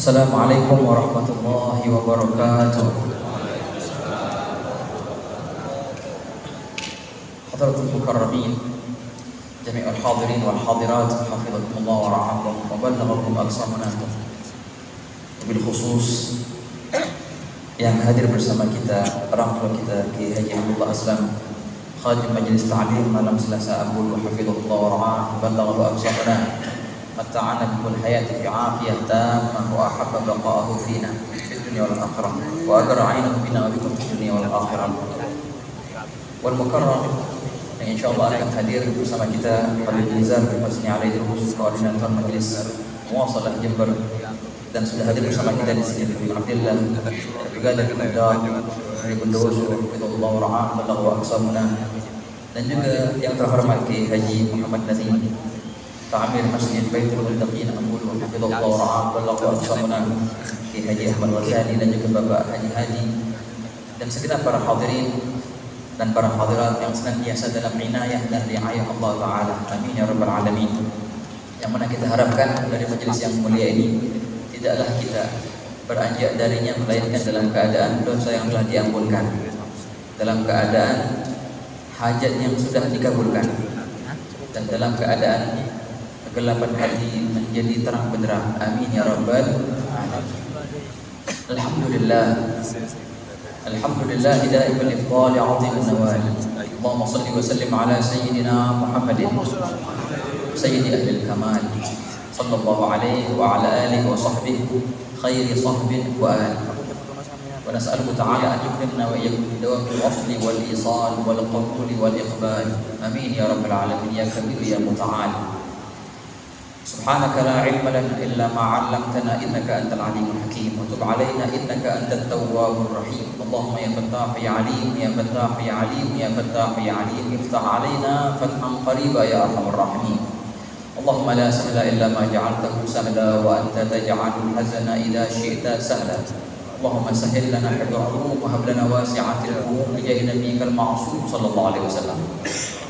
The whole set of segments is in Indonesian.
Assalamualaikum warahmatullahi wabarakatuh. Hadratul mukarramin, jami'ul hadirin wal hadirat, hafizakumullah wa ra'akum wa ballaghakum aqsamunakum. Wabil khusus yang hadir bersama kita, orang tua kita Kiai Haji Abdullah Aslam, Khadim Majelis Ta'lim malam Selasa Abul wa hafizahullah wa ra'akum wa ballaghakum aqsamunakum. Mata'ana bikul hayati fi afiyah tamah wa ahabba baqa'ahu fina fi dunia wal akhirah wa agara'inahu bina bikum fi dunia wal akhirah. Wal mukarram yang insyaAllah akan hadir bersama kita Habib Nizar bin Husni Alaidil Khusus Koordinator Majelis Muwasalah Jember, dan sudah hadir bersama kita di sini Habib Abdillah juga dari Mendal dari Bundawasu Bidullah wa ra'ah wa aqsamuna, dan juga yang terhormat Kiai Haji Muhammad Nazim Ta'amir Masjid Baitul Muttaqin Ambul wa hafizahullah wa ra'ah wa aqsamuna, Kiai Haji Ahmad Wazani, dan juga Bapak Haji dan segenap para hadirin dan para hadirat yang senantiasa dalam inayah dan riayah Allah Ta'ala. Amin ya rabbal alamin. Yang mana kita harapkan dari majelis yang mulia ini tidaklah kita beranjak darinya melainkan dalam keadaan dosa yang telah diampunkan, dalam keadaan hajat yang sudah dikabulkan, dan dalam keadaan kegelapan hati menjadi terang benderang. Amin ya rabbal alamin. Alhamdulillah, alhamdulillah daimul ifdal azimul nawal. Allahumma salli wa sallim ala sayyidina Muhammadin sayyidi ahlil kamal sallallahu alaihi wa ala alihi wa sahbihi khairi sahbin wa alihi. Wa nas'aluhu ta'ala an yukrimna wa iyyakum bidawamil wasli wal isal wal qabuli wal iqbal. Amin ya rabbal alamin ya kabir ya muta'al. Subhanaka la ilma lana illa ma 'allamtana innaka antal alimul hakim wa tub 'alaina innaka antat tawwabur rahim. Allahumma ya fattah ya alim ya fattah ya alim ya fattah ya alim iftah 'alaina fathan qariba ya arhamar rahimin. Allahumma la sahla illa ma ja'altahu sahla wa anta taj'alul hazana idza syi'ta sahla. Allahumma sahhil lana hifdhal ulum wa hab lana wasi'atil ulum bi jahi nabiyyikal ma'sum sallallahu alaihi wasallam.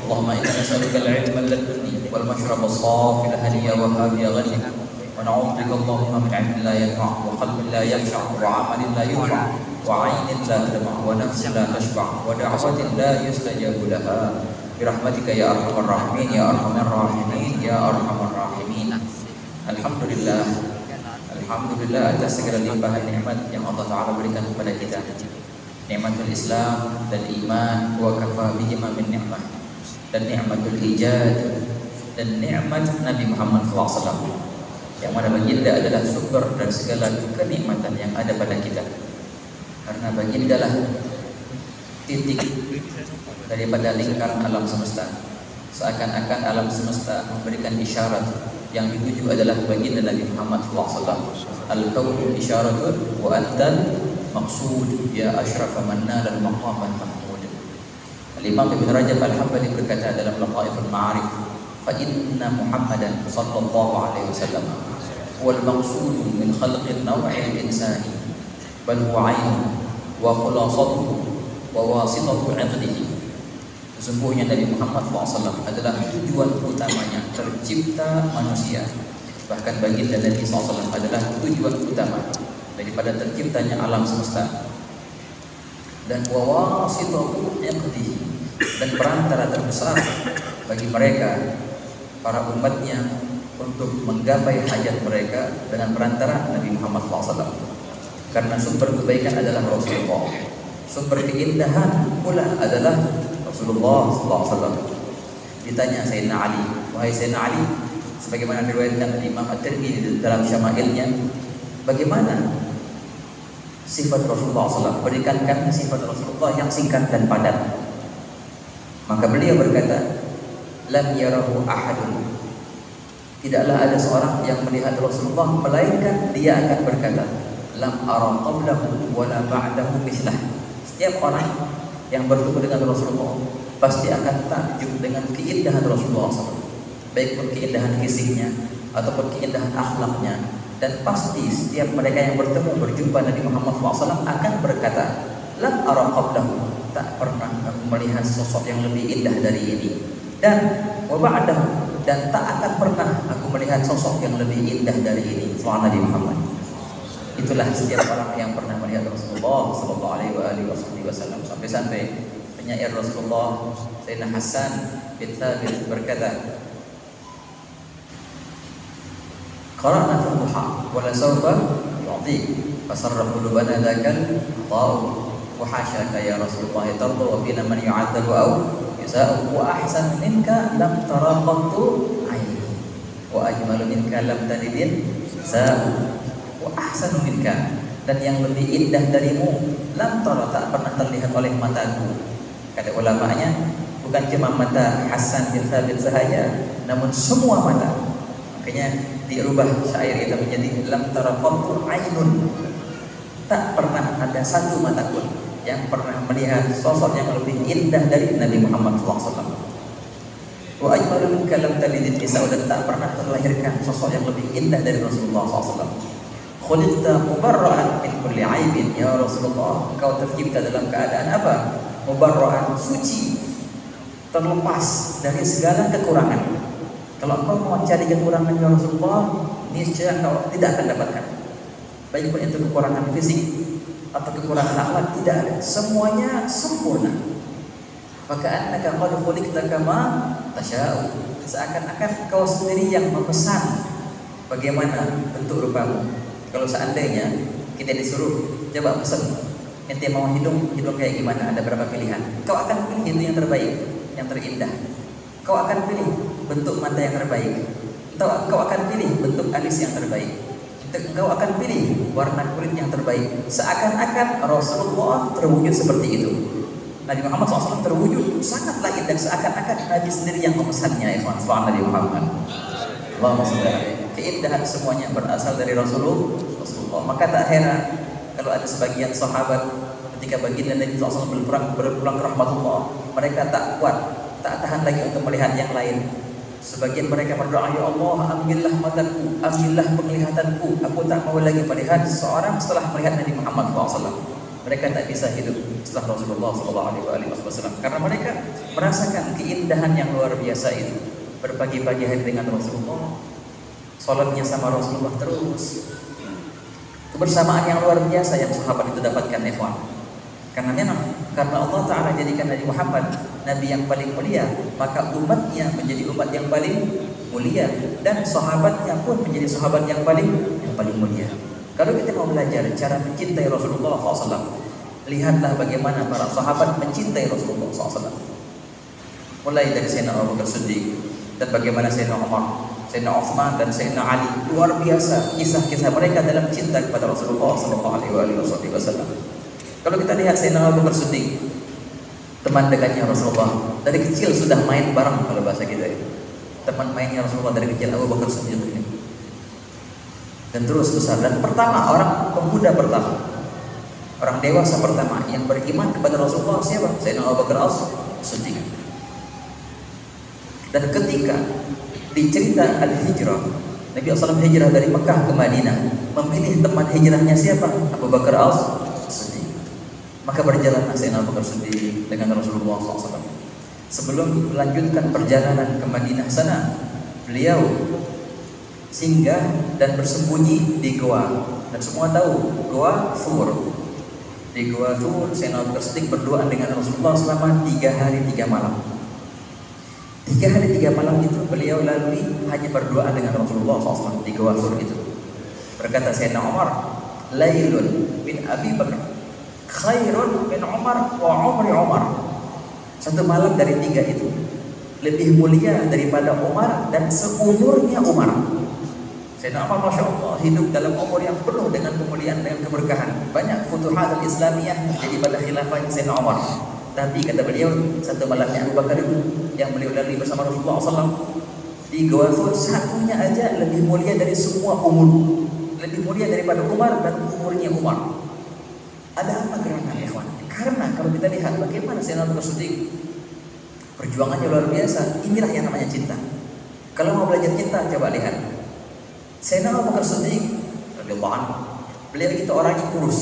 Allahumma inna nas'aluka al-'ilma ladunni wal mashrab as-safi al-haniya wa hadiya ghani wa na'udzu bika Allahumma min 'ilmin la yanfa' wa qalbin la yakhsha' wa 'amalin la yurfa' wa 'ainin la tadma' wa nafsin la tashba' wa da'watin la yustajabu laha bi rahmatika ya arhamar rahimin ya arhamar rahimin ya arhamar rahimin. Alhamdulillah, alhamdulillah atas segala limpahan nikmat yang Allah Ta'ala berikan kepada kita, nikmatul Islam dan iman, wa kafa bihima min ni'mah, dan ni'matul ijad dan nikmat Nabi Muhammad SAW, yang mana baginda adalah sumber dan segala kenikmatan yang ada pada kita, karena baginda lah titik daripada lingkaran alam semesta. Seakan-akan alam semesta memberikan isyarat yang dituju adalah baginda Nabi Muhammad SAW. Al-kaunu isyaratun wa antal maqsud ya asyraf man nala al-maqam al-mahmud. Al-Imam Ibn Rajab Al-Hambali berkata dalam Lataiful Ma'arif, fa inna Muhammadan sallallahu alaihi wasallam wal maqsud min khalqin naw'il insani bal huwa 'ainu wa khulasatuhu wa wasitatu 'aqdihi. Sesungguhnya Nabi Muhammad SAW adalah tujuan utamanya tercipta manusia. Bahkan baginda Nabi SAW adalah tujuan utama daripada terciptanya alam semesta. Dan wawasitatu 'aqdihi, dan perantara terbesar bagi mereka para umatnya untuk menggapai hajat mereka dengan perantara Nabi Muhammad SAW. Karena sumber kebaikan adalah Rasulullah, sumber keindahan pula adalah Rasulullah SAW. Ditanya Sayyidina Ali, wahai Sayyidina Ali, sebagaimana diriwayatkan Imam At-Tirmidzi dalam Syama'ilnya, bagaimana sifat Rasulullah SAW? Berikan kami sifat Rasulullah yang singkat dan padat. Maka beliau berkata, lam yarahu ahadun, tidaklah ada seorang yang melihat Rasulullah melainkan dia akan berkata, lam ara qablahu wa la ba'dahu mislah. Setiap orang yang bertemu dengan Rasulullah pasti akan takjub dengan keindahan Rasulullah SAW, baik pun keindahan fisiknya ataupun keindahan akhlaknya. Dan pasti setiap mereka yang bertemu berjumpa Nabi Muhammad SAW akan berkata, lam ara qablahu, tak pernah aku melihat sosok yang lebih indah dari ini, dan wa ba'dahu, dan tak akan pernah aku melihat sosok yang lebih indah dari ini setelah Nabi Muhammad. Itulah setiap orang yang pernah melihat Rasulullah Sallallahu Alaihi Wasallam. Sampai-sampai penyair Rasulullah Sayyidina Hasan bin Thabit berkata, qara'na fil duha wa la sawfa yu'ti fasarra qulubana dzakal ta'u wa hasyaka ya Rasulullah tardu wa fina man yu'adzabu aw yusa'u wa ahsan minka lam tara qattu aini wa ajmalu minka lam talidin sa'u wa ahsanu minka, dan yang lebih indah darimu lam tara, tak pernah terlihat oleh mataku. Kata ulamanya, bukan cuma mata Hasan bin Thabit sahaja, namun semua mata. Makanya dirubah syair itu menjadi lam tara qattu ainun, tak pernah ada satu mata pun yang pernah melihat sosok yang lebih indah dari Nabi Muhammad SAW. Wa ajmalu minka lam talidin nisa, dan tak pernah terlahirkan sosok yang lebih indah dari Rasulullah SAW. Khuliqta mubarra'an min kulli aibin ya Rasulullah, engkau tercipta dalam keadaan apa? Mubarra'an, suci, terlepas dari segala kekurangan. Kalau engkau mau cari kekurangan ya Rasulullah, niscaya engkau tidak akan dapatkan. Baik pun itu kekurangan fisik atau kekurangan akhlak, tidak ada. Semuanya sempurna. Maka annaka qad khuliqta kama tasya'u, seakan-akan kau sendiri yang memesan bagaimana bentuk rupamu. Kalau seandainya kita disuruh coba pesan, ente mau hidung kayak gimana, ada berapa pilihan, kau akan pilih itu yang terbaik, yang terindah. Kau akan pilih bentuk mata yang terbaik, atau kau akan pilih bentuk alis yang terbaik, kau akan pilih warna kulit yang terbaik. Seakan-akan Rasulullah terwujud seperti itu. Nabi Muhammad SAW terwujud sangatlah indah, seakan-akan Nabi sendiri yang memesannya. Nabi Muhammad, Allahumma shalli alaihi. Keindahan semuanya berasal dari Rasulullah. Maka tak heran kalau ada sebagian sahabat ketika baginda Nabi SAW berpulang ke rahmatullah, mereka tak kuat, tak tahan lagi untuk melihat yang lain. Sebagian mereka berdoa, ya Allah, ambillah mataku, ambillah penglihatanku, aku tak mau lagi melihat seorang setelah melihat Nabi Muhammad SAW. Mereka tak bisa hidup setelah Rasulullah SAW karena mereka merasakan keindahan yang luar biasa itu. Berpagi-pagi hari dengan Rasulullah, sholatnya sama Rasulullah terus, kebersamaan yang luar biasa yang sahabat itu dapatkan, ikhwan. Karena memang karena Allah Ta'ala jadikan Nabi Muhammad Nabi yang paling mulia, maka umatnya menjadi umat yang paling mulia, dan sahabatnya pun menjadi sahabat yang paling mulia. Kalau kita mau belajar cara mencintai Rasulullah SAW, lihatlah bagaimana para sahabat mencintai Rasulullah SAW. Mulai dari Sayyidina Abu Bakar Siddiq, dan bagaimana Sayyidina Umar, Sayyidina Utsman, dan Sayyidina Ali. Luar biasa kisah-kisah mereka dalam cinta kepada Rasulullah SAW. Kalau kita lihat Sayyidina Abu Bakar Siddiq, teman dekatnya Rasulullah, dari kecil sudah main bareng, kalau bahasa kita itu. Teman mainnya Rasulullah dari kecil, Abu Bakar Siddiq ini. Dan terus besar, dan pertama, orang pemuda pertama, orang dewasa pertama yang beriman kepada Rasulullah siapa? Sayyidina Abu Bakar Siddiq. Dan ketika dicerita al-hijrah, Nabi SAW hijrah dari Mekah ke Madinah, memilih teman hijrahnya siapa? Abu Bakar Siddiq. Maka berjalanlah Sayyidina Abu Bakar Siddiq dengan Rasulullah SAW. Sebelum melanjutkan perjalanan ke Madinah sana, beliau singgah dan bersembunyi di goa. Dan semua tahu goa Thur. Di goa Thur, Sayyidina Abu Bakar Siddiq berdoa dengan Rasulullah selama 3 hari 3 malam. 3 hari 3 malam itu beliau lalui hanya berdoa dengan Rasulullah SAW di goa Thur itu. Berkata Sayyidina Umar, lailun min Abi Bakar khairun min Umar wa umri Umar. Satu malam dari 3 itu lebih mulia daripada Umar dan seumurnya Umar. Sayyidina Umar, Masya Allah, hidup dalam umur yang penuh dengan kemuliaan, dengan keberkahan. Banyak futuhat al-Islamiyah terjadi pada khilafahnya Sayyidina Umar. Tapi kata beliau, satu malamnya Abu Bakar itu yang beliau lalui bersama Rasulullah SAW di goa Thur, satunya aja lebih mulia dari semua umur, lebih mulia daripada Umar dan umurnya Umar. Ada apa gerangan, ikhwan? Karena kalau kita lihat bagaimana Sayyidina Abu Bakar Siddiq, perjuangannya luar biasa. Inilah yang namanya cinta. Kalau mau belajar cinta, coba lihat Sayyidina Abu Bakar Siddiq radhiyallahu anhu. Beliau itu orangnya kurus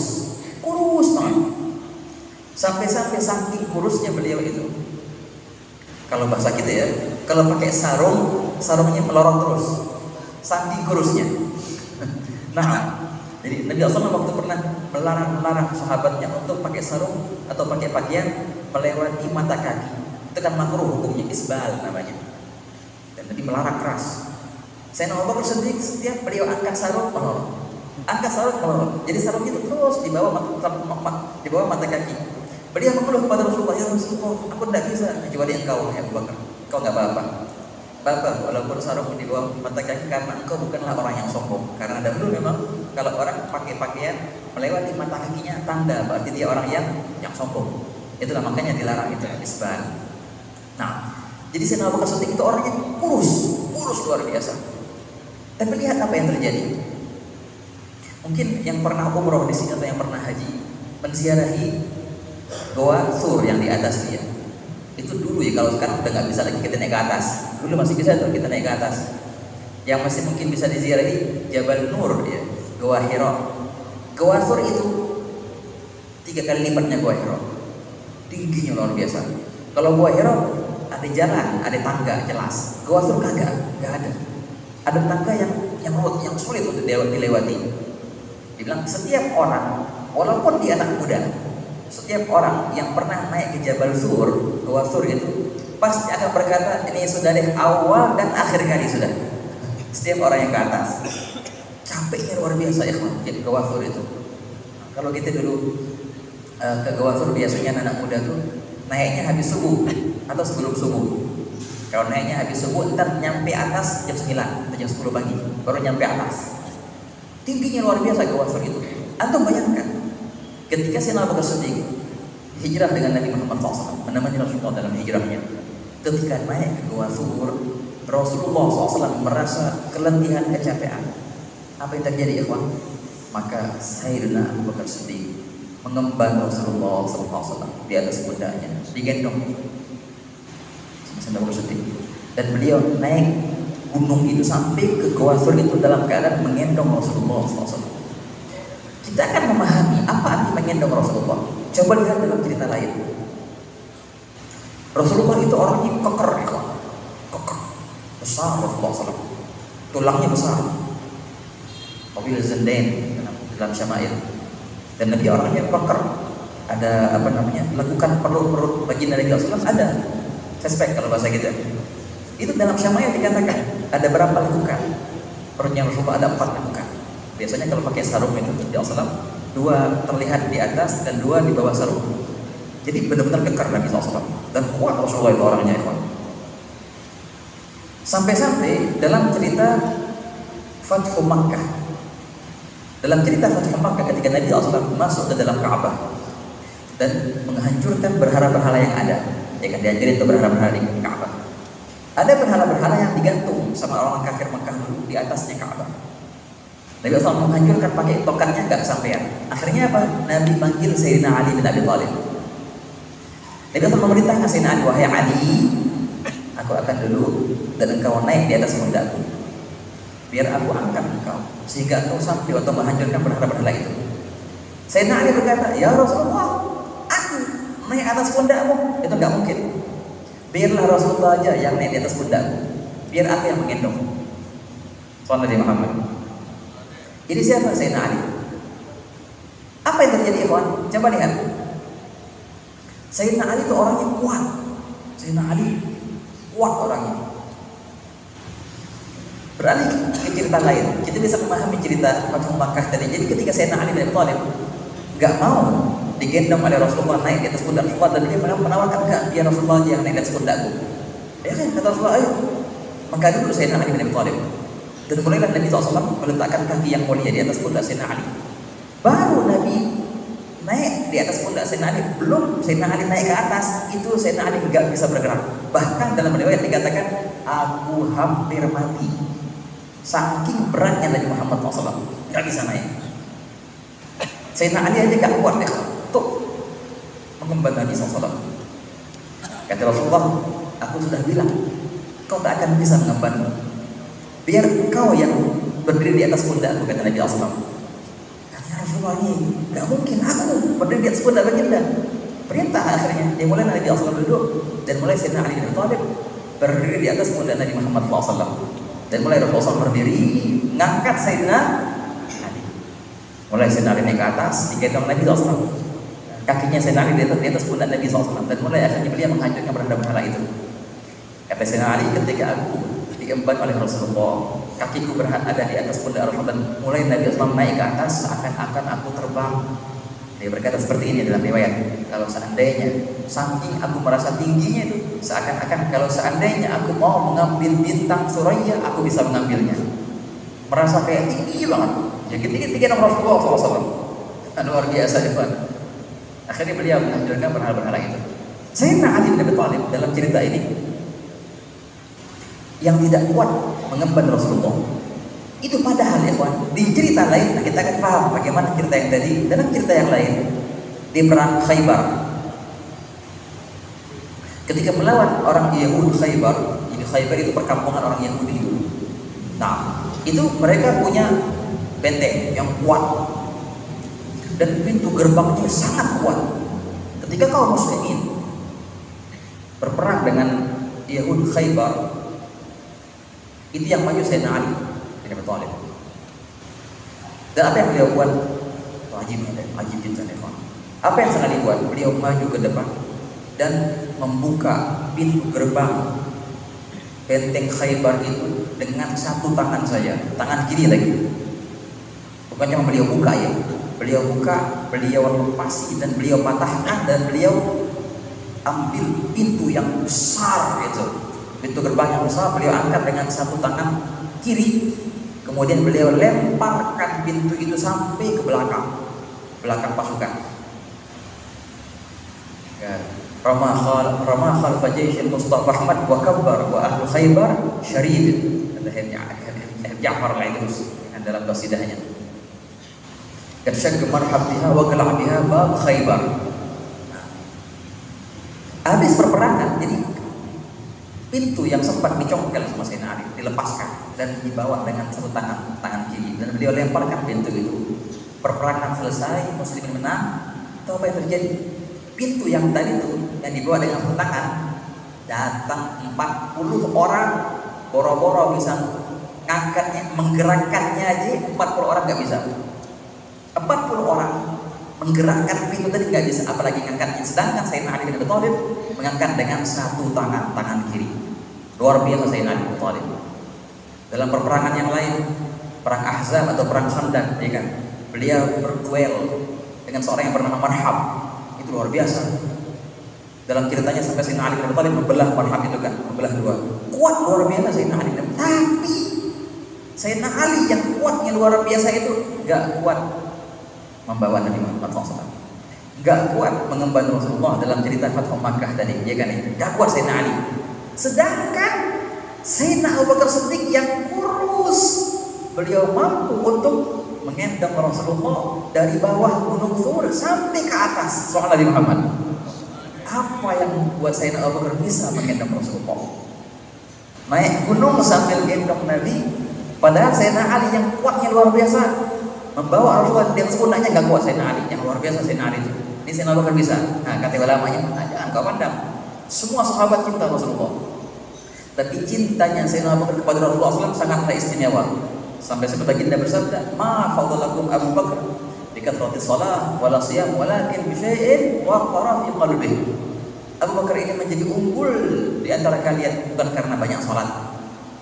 banget. Sampai-sampai saking kurusnya beliau itu, kalau bahasa kita ya, kalau pakai sarungnya melorot terus, saking kurusnya. Nah, Jadi Nabi SAW waktu pernah melarang sahabatnya untuk pakai sarung atau pakai pakaian melewati mata kaki. Itu kan makruh hukumnya, isbal namanya. Dan Nabi melarang keras. Sayyidina Abu Bakar Siddiq setiap beliau angkat sarung menolak. Angkat sarung menolak. Jadi sarung itu terus di bawah mata kaki. Beliau mengeluh kepada Rasulullah, ya Rasulullah, aku tidak bisa. Kecuali engkau, ya Abu Bakar, engkau nggak apa-apa. Bapak, walaupun sarung di bawah mata kaki karena engkau bukanlah orang yang sombong. Karena dahulu memang kalau orang pakai pakaian melewati mata kakinya tanda berarti dia orang yang sombong. Itulah makanya dilarang itu isbal. Nah, jadi Sayyidina Abu Bakar Siddiq itu orangnya kurus luar biasa. Tapi lihat apa yang terjadi. Mungkin yang pernah umroh di sini atau yang pernah haji menziarahi Goa Sur yang di atas dia. Itu dulu ya, kalau sekarang udah nggak bisa lagi kita naik ke atas. Dulu masih bisa tuh kita naik ke atas. Yang masih mungkin bisa diziarahi Jabal Nur ya, Goa Hira. Goa Sur itu 3 kali lipatnya Goa Hira. Tingginya luar biasa. Kalau Goa Hira ada jalan, ada tangga jelas. Goa Sur nggak ada. Ada tangga yang sulit untuk dilewati. Dibilang setiap orang, walaupun dia anak muda, setiap orang yang pernah naik ke Jabal Sur, Goa Sur itu pasti akan berkata ini sudah deh awal dan akhir kali sudah. Setiap orang yang ke atas capeknya luar biasa ya ke Goa Sur itu. Kalau kita dulu ke Goa Sur biasanya anak muda tuh naiknya habis subuh atau sebelum subuh. Kalau naiknya habis subuh ntar nyampe atas jam 9 atau jam 10 pagi baru nyampe atas. Tingginya luar biasa Goa Sur itu. Antum bayangkan ketika Sayyidina Abu Bakar Siddiq hijrah dengan Nabi Muhammad SAW, menemani Rasulullah dalam hijrahnya, ketika naik ke Goa Sur, Rasulullah SAW merasa keletihan, kecapean. Apa yang terjadi, ikhwan? Maka Sayyidina Abu Bakar Siddiq mengemban Rasulullah SAW di atas pundaknya, digendong sama Sayyidina Abu Bakar Siddiq. Dan beliau naik gunung itu sampai ke Goa Sur itu dalam keadaan menggendong Rasulullah SAW. Kita akan memahami apa arti menggendong Rasulullah. Coba lihat dalam cerita lain. Rasulullah itu orangnya koker, besar Rasulullah SAW. Tulangnya besar. Qabil Zandain dalam Syama'il. Dan Nabi orangnya koker. Ada lakukan perut baginda Nabi SAW ada. Suspek kalau bahasa kita. Itu dalam Syama'il dikatakan ada berapa lakukan. Perutnya Rasulullah ada 4 lakukan. Biasanya kalau pakai sarung itu di Al-Salam 2 terlihat di atas dan 2 di bawah sarung. Jadi benar-benar kekar Nabi SAW. Dan kuat Rasulullah itu orangnya, ikhwan. Sampai-sampai dalam cerita Fathu Makkah, dalam cerita Fathu Makkah ketika Nabi SAW masuk ke dalam Ka'bah dan menghancurkan berhala-berhala yang ada, ya kan, diajarin itu berhala-berhala di Ka'bah. Ada berhala-berhala yang digantung sama orang kafir Makkah dulu di atasnya Ka'bah. Nabi SAW menghancurkan pakai tongkatnya nggak kesampaian. Akhirnya apa? Nabi manggil Sayyidina Ali bin Abi Thalib. Nabi SAW memerintahkan Sayyidina Ali, wahai Ali, aku akan dulu dan engkau naik di atas pundakku. Biar aku angkat engkau sehingga engkau sampai untuk menghancurkan berhala-berhala itu. Sayyidina Ali berkata, ya Rasulullah, aku naik atas pundakmu itu nggak mungkin. Biarlah Rasulullah aja yang naik di atas pundakku. Biar aku yang menggendong. Sallallahu alaihi Muhammad. Ini siapa? Sayyidina Ali. Apa yang terjadi, ikhwan? Coba lihat. Sayyidina Ali itu orangnya kuat. Sayyidina Ali kuat orangnya. Beralih ke cerita lain, kita bisa memahami cerita Fathu Makkah tadi. Jadi ketika Sayyidina Ali bin Abi Thalib nggak mau digendong oleh Rasulullah naik di atas pundak Rasulullah, dan dia menawarkan, enggak, biar Rasulullah aja yang naik di atas pundakku. Ya kan, kata Rasulullah, ayo. Maka dulu Sayyidina Ali bin Abi Thalib. Dan mulailah Nabi SAW meletakkan kaki yang mulia di atas pundak Sayyidina Ali. Baru Nabi naik di atas pundak Sayyidina Ali, belum Sayyidina Ali naik ke atas, itu Sayyidina Ali nggak bisa bergerak. Bahkan dalam riwayat dikatakan, aku hampir mati. Saking beratnya Nabi Muhammad SAW, nggak bisa naik. Sayyidina Ali aja nggak kuat, ya. Tuh mengemban Nabi SAW. Kata Rasulullah, aku sudah bilang, kau tak akan bisa mengemban. Biar engkau yang berdiri di atas pundakku, kata Nabi SAW. Katanya Rasulullah, ini gak mungkin aku berdiri di atas pundak baginda. Perintah akhirnya, dia mulai Nabi SAW duduk, dan mulai Sayyidina Ali bin Abi Thalib berdiri di atas pundak Nabi Muhammad SAW. Dan mulai Rasulullah SAW berdiri, ngangkat Sayyidina Ali. Mulai Sayyidina Ali naik ke atas, digendong Nabi SAW. Kakinya Sayyidina Ali di atas pundak Nabi SAW, dan mulai akhirnya beliau menghancurkan berhala-berhala itu. Kata Sayyidina Ali, ketika aku diemban oleh Rasulullah, kakiku ada di atas pundak Rasulullah, dan mulai Nabi SAW naik ke atas, seakan-akan aku terbang. Dia berkata seperti ini dalam riwayat, kalau seandainya, saking aku merasa tingginya itu, seakan-akan kalau seandainya aku mau mengambil bintang Suraya, aku bisa mengambilnya. Merasa kayak tinggi banget, ya tinggi-tinggi Rasulullah SAW. Luar biasa ya Pak. Akhirnya beliau menghancurkan berhala-berhala itu. Sayyidina Ali bin Abi Thalib dalam cerita ini yang tidak kuat mengemban Rasulullah. Itu padahal ya kawan, di cerita lain kita akan paham bagaimana cerita yang tadi. Dalam cerita yang lain di perang Khaybar, ketika melawan orang Yahudi Khaybar, jadi Khaybar itu perkampungan orang Yahudi dulu. Nah, itu mereka punya benteng yang kuat dan pintu gerbangnya sangat kuat. Ketika kaum muslimin berperang dengan Yahudi Khaybar, itu yang maju Sayyidina Ali bin Abi Thalib. Dan apa yang beliau buat? Wajib jiddan. Apa yang sengaja dibuat? Beliau maju ke depan dan membuka pintu gerbang benteng Khaybar itu dengan satu tangan saja, tangan kiri lagi. Bukan cuma beliau buka ya, beliau buka, beliau lepasi dan beliau patahkan, dan beliau ambil pintu yang besar itu, pintu gerbang yang besar, beliau angkat dengan satu tangan kiri, kemudian beliau lemparkan pintu itu sampai ke belakang pasukan. Ramah khalfa jayshil Mustafa Ahmad wa kabbar wa ahlu Khaybar syarid. Kata Ja'far al-Idrus dalam qasidahnya. Kasyaq marhab biha wa qala' biha bab Khaybar. Habis perperangan, jadi pintu yang sempat dicongkel sama Sayyidina Ali dilepaskan dan dibawa dengan satu tangan kiri, dan beliau lemparkan pintu itu. Perperangan selesai, muslimin menang. Tahu apa yang terjadi? Pintu yang tadi itu yang dibawa dengan satu tangan, datang 40 orang, boro-boro bisa ngangkatnya, menggerakkannya aja 40 orang nggak bisa. 40 orang menggerakkan pintu tadi nggak bisa, apalagi ngangkatnya. Sedangkan Sayyidina Ali bin Abi Thalib mengangkat dengan satu tangan kiri. Luar biasa Sayyidina Ali bin Abi Thalib. Dalam perperangan yang lain, perang Ahzab atau perang Khandaq, ya kan, beliau berduel dengan seorang yang bernama Marhab. Itu luar biasa. Dalam ceritanya sampai Sayyidina Ali bin Abi Thalib membelah Marhab itu kan, membelah dua. Kuat luar biasa Sayyidina Ali bin Abi Thalib. Tapi Sayyidina Ali yang kuatnya luar biasa itu gak kuat membawa Nabi Muhammad SAW, gak kuat mengemban Rasulullah dalam cerita Fathu Makkah tadi, ya kan? Gak kuat Sayyidina Ali. Sedangkan Sayyidina Abu Bakar Siddiq yang kurus, beliau mampu untuk mengendong Rasulullah dari bawah gunung Thur sampai ke atas soal Nabi Muhammad. Apa yang membuat Sayyidina Abu Bakar bisa mengendong Rasulullah? Naik gunung sambil gendong Nabi, padahal Sayyidina Ali yang kuatnya luar biasa, membawa Rasulullah di atas pundaknya nggak kuat Sayyidina Ali, yang luar biasa Sayyidina Ali itu. Ini Sayyidina Abu Bakar bisa. Nah, kata ulamanya, jangan kau pandang. Semua sahabat cinta Rasulullah, tapi cintanya Sayyidina Abu Bakar kepada Rasulullah SAW sangatlah istimewa. Sampai sebaginda bersabda, "Ma fadalakum Abu Bakar bi kathrati shalah wala siyam walakin bi syai'in waqara fi qalbihi." Abu Bakar ini menjadi unggul di antara kalian bukan karena banyak salat,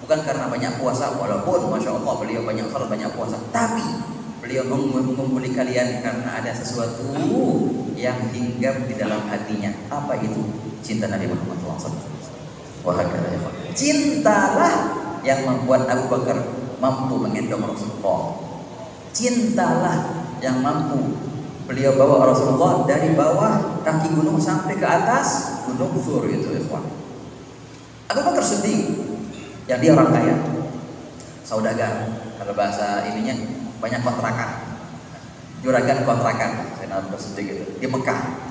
bukan karena banyak puasa, walaupun Masya Allah beliau banyak salat, banyak puasa, tapi beliau mengungguli kalian karena ada sesuatu yang hinggap di dalam hatinya. Apa itu? Cinta Nabi Muhammad SAW. Wahakala ya Allah. Cintalah yang membuat Abu Bakar mampu mengendong Rasulullah. Cintalah yang mampu beliau bawa Rasulullah dari bawah kaki gunung sampai ke atas gunung Thur itu, ikhwan. Abu Bakar Siddiq yang dia orang kaya, saudagar, kalau bahasa ininya banyak kontrakan, juragan kontrakan Sayyidina Abu Bakar Siddiq itu di Mekah.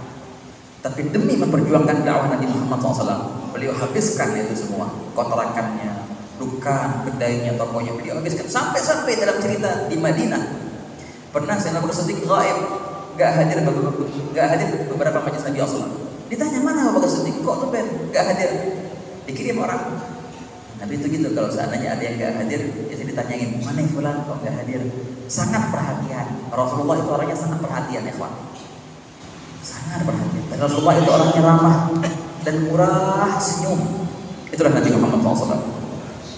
Tapi demi memperjuangkan dakwah Nabi Muhammad SAW, beliau habiskan itu semua, kontrakannya, dukaan, kedainya, tokonya, beliau habiskan. Sampai dalam cerita di Madinah, pernah Sayyidina Abu Bakar Siddiq ghaib, gak hadir beberapa majelis Nabi SAW. Ditanya, mana Abu Bakar Siddiq, kok tuh Ben gak hadir? Dikirim orang. Nabi itu gitu, kalau seandainya ada yang gak hadir, ya ditanyain, mana fulan kok nggak hadir? Sangat perhatian. Rasulullah itu orangnya sangat perhatian, ya kawan. Sangat perhatian. Dan Rasulullah itu orangnya ramah dan murah senyum. Itulah Nabi Muhammad SAW.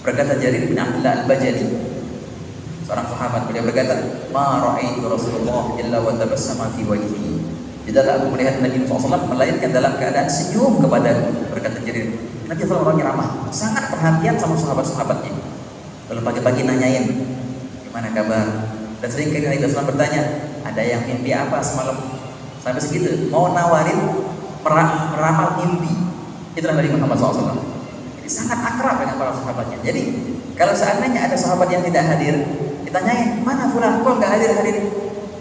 Berkata Jarir bin Abdullah Al-Bajali, seorang sahabat, beliau berkata, "Ma ra'aitu Rasulullah illa wa tabassama fi wajhihi." Tidaklah aku melihat Nabi SAW melainkan dalam keadaan senyum kepadaku. Berkata Jarir, Nabi SAW orangnya ramah, sangat perhatian sama sahabat-sahabatnya. Lalu pagi-pagi nanyain, gimana kabar? Dan sering kali Nabi SAW bertanya, ada yang mimpi apa semalam? Sampai segitu, mau nawarin meramal mimpi. Itulah Nabi Muhammad SAW. Jadi sangat akrab dengan para sahabatnya. Jadi kalau seandainya ada sahabat yang tidak hadir, ditanyain, mana fulan, kok nggak hadir?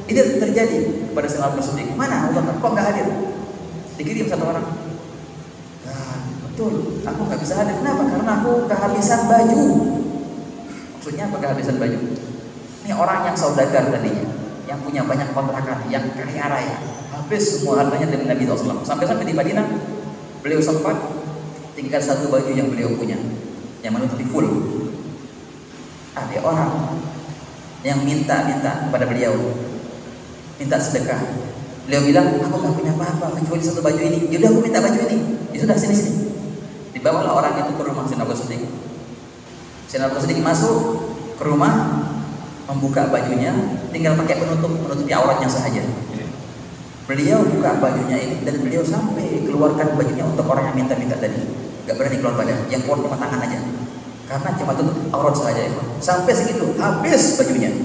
Ini terjadi kepada Sayyidina Abu Bakar Siddiq. Mana Allah, kok nggak hadir? Dikirim satu orang. Nah, betul, aku nggak bisa hadir. Kenapa? Karena aku kehabisan baju. Maksudnya apa kehabisan baju? Ini orang yang saudagar tadinya, yang punya banyak kontrakan, yang kaya raya, habis semua hartanya dari Nabi SAW. Sampai di Madinah, beliau sempat tinggal satu baju yang beliau punya, yang menutupi full. Ada orang yang minta kepada beliau, minta sedekah. Beliau bilang, aku nggak punya apa-apa kecuali satu baju ini. Yaudah aku minta baju ini. Ya sudah, sini. Dibawalah orang itu ke rumah Sayyidina Abu Bakar Siddiq. Sayyidina Abu Bakar Siddiq masuk ke rumah, membuka bajunya, tinggal pakai menutupi auratnya saja. Beliau buka bajunya ini dan beliau sampai keluarkan bajunya untuk orang yang minta tadi. Gak berani keluar badan, yang keluar cuma tangan aja. Karena cuma tutup aurat saja. Sampai segitu, habis bajunya.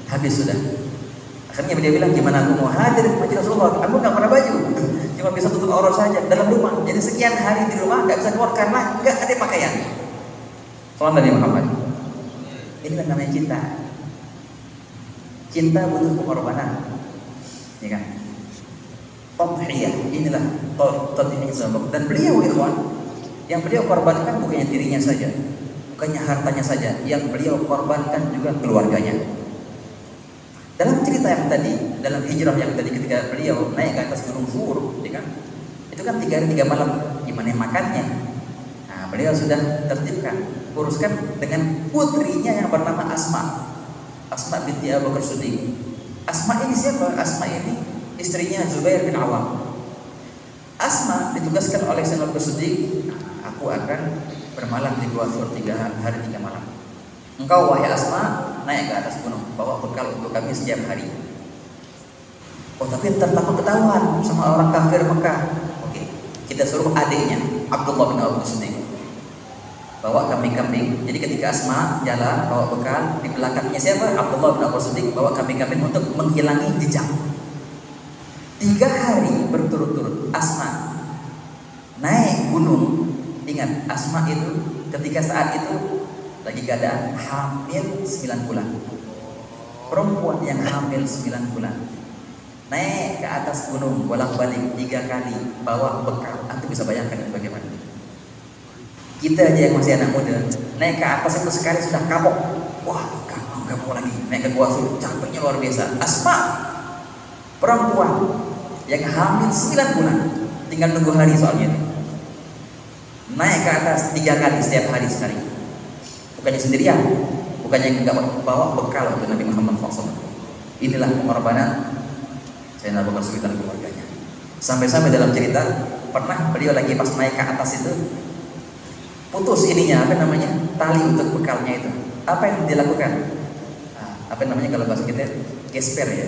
Habis sudah. Akhirnya dia bilang, gimana aku mau hadir ke Masjid Rasulullah? Aku gak pernah baju, cuma bisa tutup aurat saja dalam rumah. Jadi sekian hari di rumah gak bisa keluar karena gak ada pakaian. Salam Nabi Muhammad. Inilah namanya cinta. Cinta butuh pengorbanan, ya kan? Tadhiyah, inilah tadhiyah. Dan beliau, ikhwan, yang beliau korbankan bukannya dirinya saja, bukannya hartanya saja, yang beliau korbankan juga keluarganya. Dalam cerita yang tadi, dalam hijrah yang tadi ketika beliau naik ke atas gunung Thur, ya kan? Itu kan 3 hari 3 malam, gimana makannya? Nah, beliau sudah tertibkan, uruskan dengan putrinya yang bernama Asma binti Abu Bakar Siddiq. Asma ini siapa? Asma ini istrinya Zubair bin Awam. Asma ditugaskan oleh Sayyidina Abu Bakar Siddiq, aku akan bermalam di Gua Thur 3 hari 3 malam. Engkau wahai Asma naik ke atas gunung, bawa bekal untuk kami setiap hari. Oh tapi ntar takut ketahuan sama orang kafir Mekah. Oke, kita suruh adiknya Abdullah bin Abu Bakar Siddiq bawa kambing-kambing. Jadi ketika Asma jalan bawa bekal, di belakangnya siapa? Abdullah bin Abu Bakar Siddiq bawa kambing-kambing untuk menghilangi jejak. 3 hari berturut-turut Asma naik gunung. Ingat, Asma itu ketika saat itu lagi keadaan hamil 9 bulan. Perempuan yang hamil 9 bulan naik ke atas gunung bolak-balik 3 kali bawa bekal. Antum bisa bayangkan itu bagaimana? Kita aja yang masih anak muda naik ke atas itu sekali sudah kapok. Wah, gak mau lagi naik ke Gua Thur, capeknya luar biasa. Asma, perempuan yang hamil 9 bulan, tinggal nunggu hari soalnya itu. Naik ke atas 3 kali setiap hari sekali. Bukannya sendirian, bukannya nggak bawa bekal untuk Nabi Muhammad SAW. Inilah pengorbanan Sayyidina Abu Bakar Siddiq dan keluarganya. Sampai-sampai dalam cerita pernah beliau lagi pas naik ke atas itu putus ininya, apa namanya, tali untuk bekalnya itu. Apa yang dilakukan? Apa namanya kalau bahasa kita gesper ya,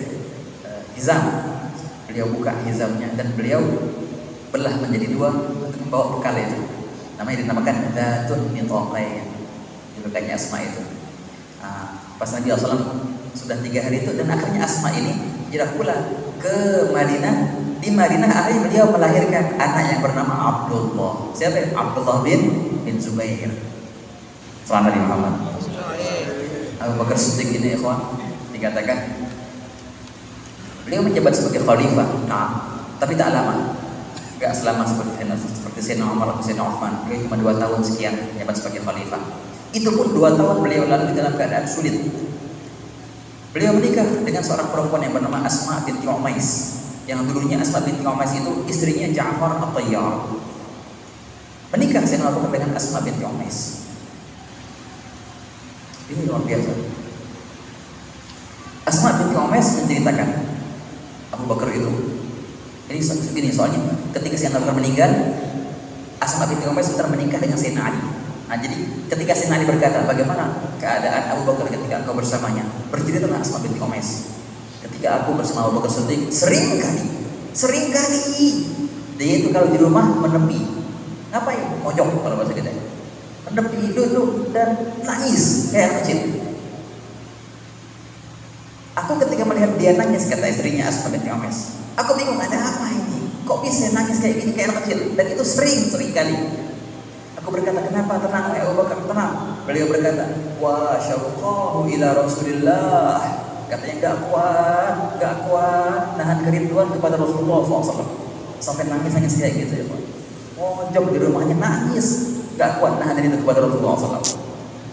hizam. Beliau buka hizamnya dan beliau belah menjadi 2 untuk membawa bekal itu. Namanya dinamakan Dzatun Nitaqain. Bekanya Asma itu. Pas Nabi SAW sudah 3 hari itu dan akhirnya Asma ini hijrah pula ke Madinah. Di Madinah akhirnya beliau melahirkan anak yang bernama Abdullah. Siapa? Abdullah bin Zubair. Salam Nabi Muhammad. Abu Bakar Siddiq ini ikhwan dikatakan beliau menjabat sebagai khalifah. Tapi tak lama. Enggak selama seperti Sayyidina Umar atau Sayyidina Uthman. Beliau cuma 2 tahun sekian menjabat sebagai khalifah. Itu pun 2 tahun beliau lalui dalam keadaan sulit. Beliau menikah dengan seorang perempuan yang bernama Asma binti Umais. Yang dulunya Asma binti Umais itu istrinya Ja'far At-Tayyar. Menikah Sayyidina Abu Bakar dengan Asma binti Umais. Ini luar biasa. Asma binti Umayyah menceritakan Abu Bakar itu. Ini segini soalnya ketika Sayyidina Abu Bakar meninggal, Asma binti Umayyah sebentar menikah dengan Sayyidina Ali. Nah, jadi ketika Sayyidina Ali berkata, bagaimana keadaan Abu Bakar ketika engkau bersamanya? Berceritalah Asma binti Umayyah. Ketika aku bersama Abu Bakar Siddiq, sering kali dia itu kalau di rumah menepi. Ngapain? Mojok kalau bahasa kita. Menepi duduk dan nangis kayak kecil. Aku ketika melihat dia nangis, kata istrinya Asma binti Umayyah, aku bingung ada apa ini? Kok bisa nangis kayak gini kayak anak kecil? Dan itu sering kali. Aku berkata, kenapa? Tenang ya Abu Bakar, tenang. Beliau berkata, wa syauqahu ila Rasulillah. Katanya gak kuat nahan kerinduan kepada Rasulullah SAW. Sampai nangis kayak gitu ya Pak. Mojok di rumahnya nangis, gak kuat nahan rindu kepada Rasulullah SAW.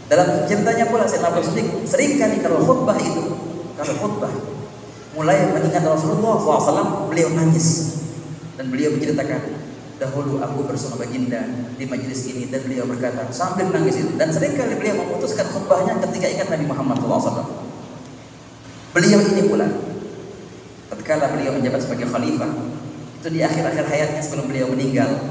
Dalam ceritanya pula Sayyidina Abu Bakar sering kali kalau khutbah mulai mengingat Rasulullah SAW, beliau nangis. Dan beliau menceritakan, dahulu aku bersama baginda di majelis ini, dan beliau berkata sambil nangis itu. Dan sering kali beliau memutuskan khutbahnya ketika ingat Nabi Muhammad SAW. Beliau ini pula tatkala beliau menjabat sebagai khalifah, itu di akhir-akhir hayatnya sebelum beliau meninggal,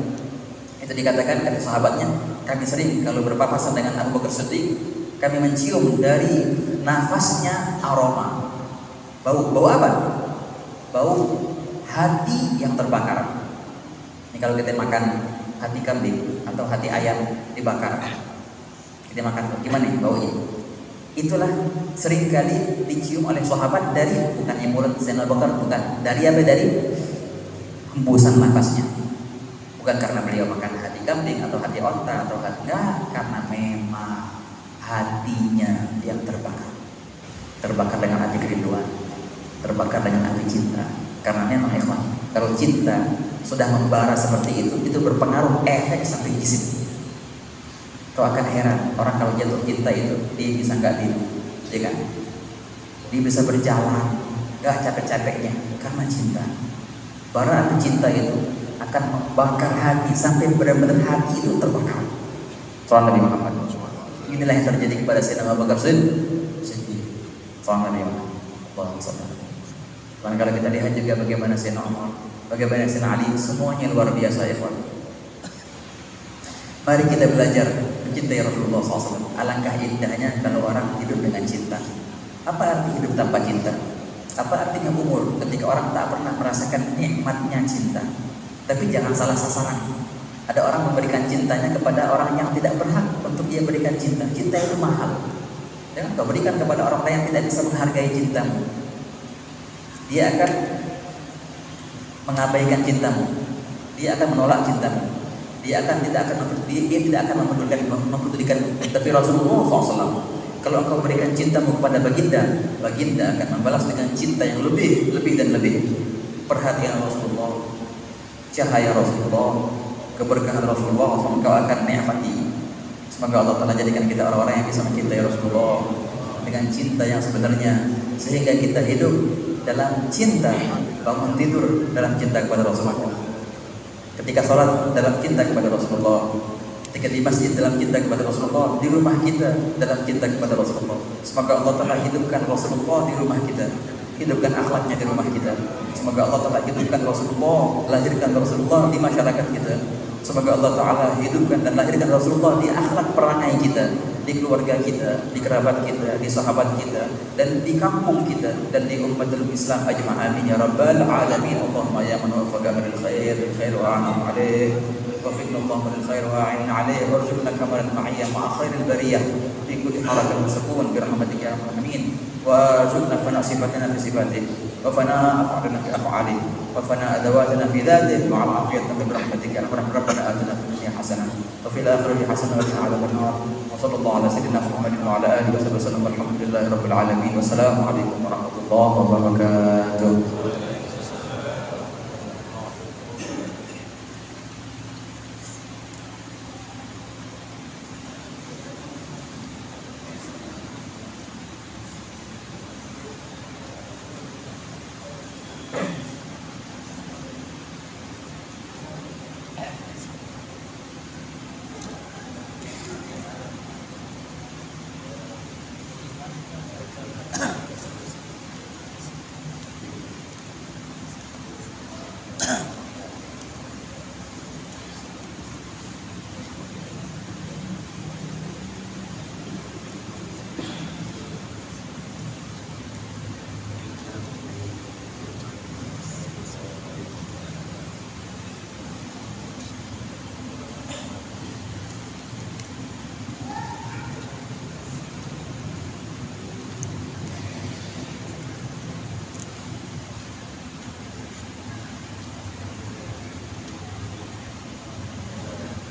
itu dikatakan kata sahabatnya, kami sering kalau berpapasan dengan Abu Bakar Siddiq, kami mencium dari nafasnya aroma. Bau apa? Bau hati yang terbakar. Ini kalau kita makan hati kambing atau hati ayam dibakar, kita makan gimana nih baunya? Itulah seringkali dicium oleh sahabat dari bukannya mulut Sayyidina Abu Bakar, bukan dari apa, dari hembusan nafasnya. Bukan karena beliau makan hati kambing atau hati onta atau hati, enggak, karena memang hatinya yang terbakar dengan hati kerinduan, terbakar dengan api cinta. Karena memang ikhwan, kalau cinta sudah membara seperti itu berpengaruh efek sampai jisim. Kau akan heran, orang kalau jatuh cinta itu dia bisa nggak tidur, ya kan? Dia bisa berjalan nggak capek-capeknya karena cinta. Bara api cinta itu akan membakar hati sampai benar-benar hati itu terbakar. Soal Nabi Muhammad. Inilah yang terjadi kepada Sayyidina Abu Bakar Siddiq. Soal Nabi Muhammad. Dan kalau kita lihat juga bagaimana Sayyidina Umar, bagaimana Sayyidina Ali, semuanya luar biasa ya kawan. Mari kita belajar mencintai Rasulullah SAW. Alangkah indahnya kalau orang hidup dengan cinta. Apa arti hidup tanpa cinta? Apa artinya umur ketika orang tak pernah merasakan nikmatnya cinta? Tapi jangan salah sasaran. Ada orang memberikan cintanya kepada orang yang tidak berhak untuk dia berikan cinta. Cinta itu mahal. Jangan kau berikan kepada orang lain yang tidak bisa menghargai cintamu. Dia akan mengabaikan cintamu. Dia akan menolak cintamu. Dia tidak akan mempedulikanmu. Tapi Rasulullah SAW, kalau engkau berikan cintamu kepada baginda akan membalas dengan cinta yang lebih dan lebih. Perhatian Rasulullah, cahaya Rasulullah, keberkahan Rasulullah, engkau akan nikmati. Semoga Allah Ta'ala jadikan kita orang-orang yang bisa mencintai Rasulullah dengan cinta yang sebenarnya, sehingga kita hidup dalam cinta, bangun tidur dalam cinta kepada Rasulullah. Ketika sholat dalam cinta kepada Rasulullah, ketika di masjid dalam cinta kepada Rasulullah, di rumah kita dalam cinta kepada Rasulullah. Semoga Allah Ta'ala hidupkan Rasulullah di rumah kita, hidupkan akhlaknya di rumah kita. Semoga Allah Ta'ala hidupkan Rasulullah, lahirkan Rasulullah di masyarakat kita. Semoga Allah Ta'ala hidupkan dan lahirkan Rasulullah di akhlak perangai kita, di keluarga kita, di kerabat kita, di sahabat kita, dan di kampung kita, dan di umatul Islam ajma'amin ya rabbal alamin. Allahumma ya man waffaqana lil khair wa a'lam alaih, wafiqna Allahumma lil khair wa a'in alaih, warzuqna kamalan ma'iyya ma'a khairil bariyah fi kulli harakat wa sukun bi rahmatika ya arhamar rahimin, warzuqna fana sifatana fi sifatihi wa fana af'alana fi af'alihi wa fana adawatana fi dhatihi wa ala afiyatna bi rahmatika ya arhamar rahimin. Rabbana atina fid dunya hasanah wa fil akhirati hasanah wa qina adzaban nar. وصلى الله على سيدنا محمد وعلى اله وصحبه وسلم والحمد لله رب العالمين والسلام عليكم ورحمه الله وبركاته.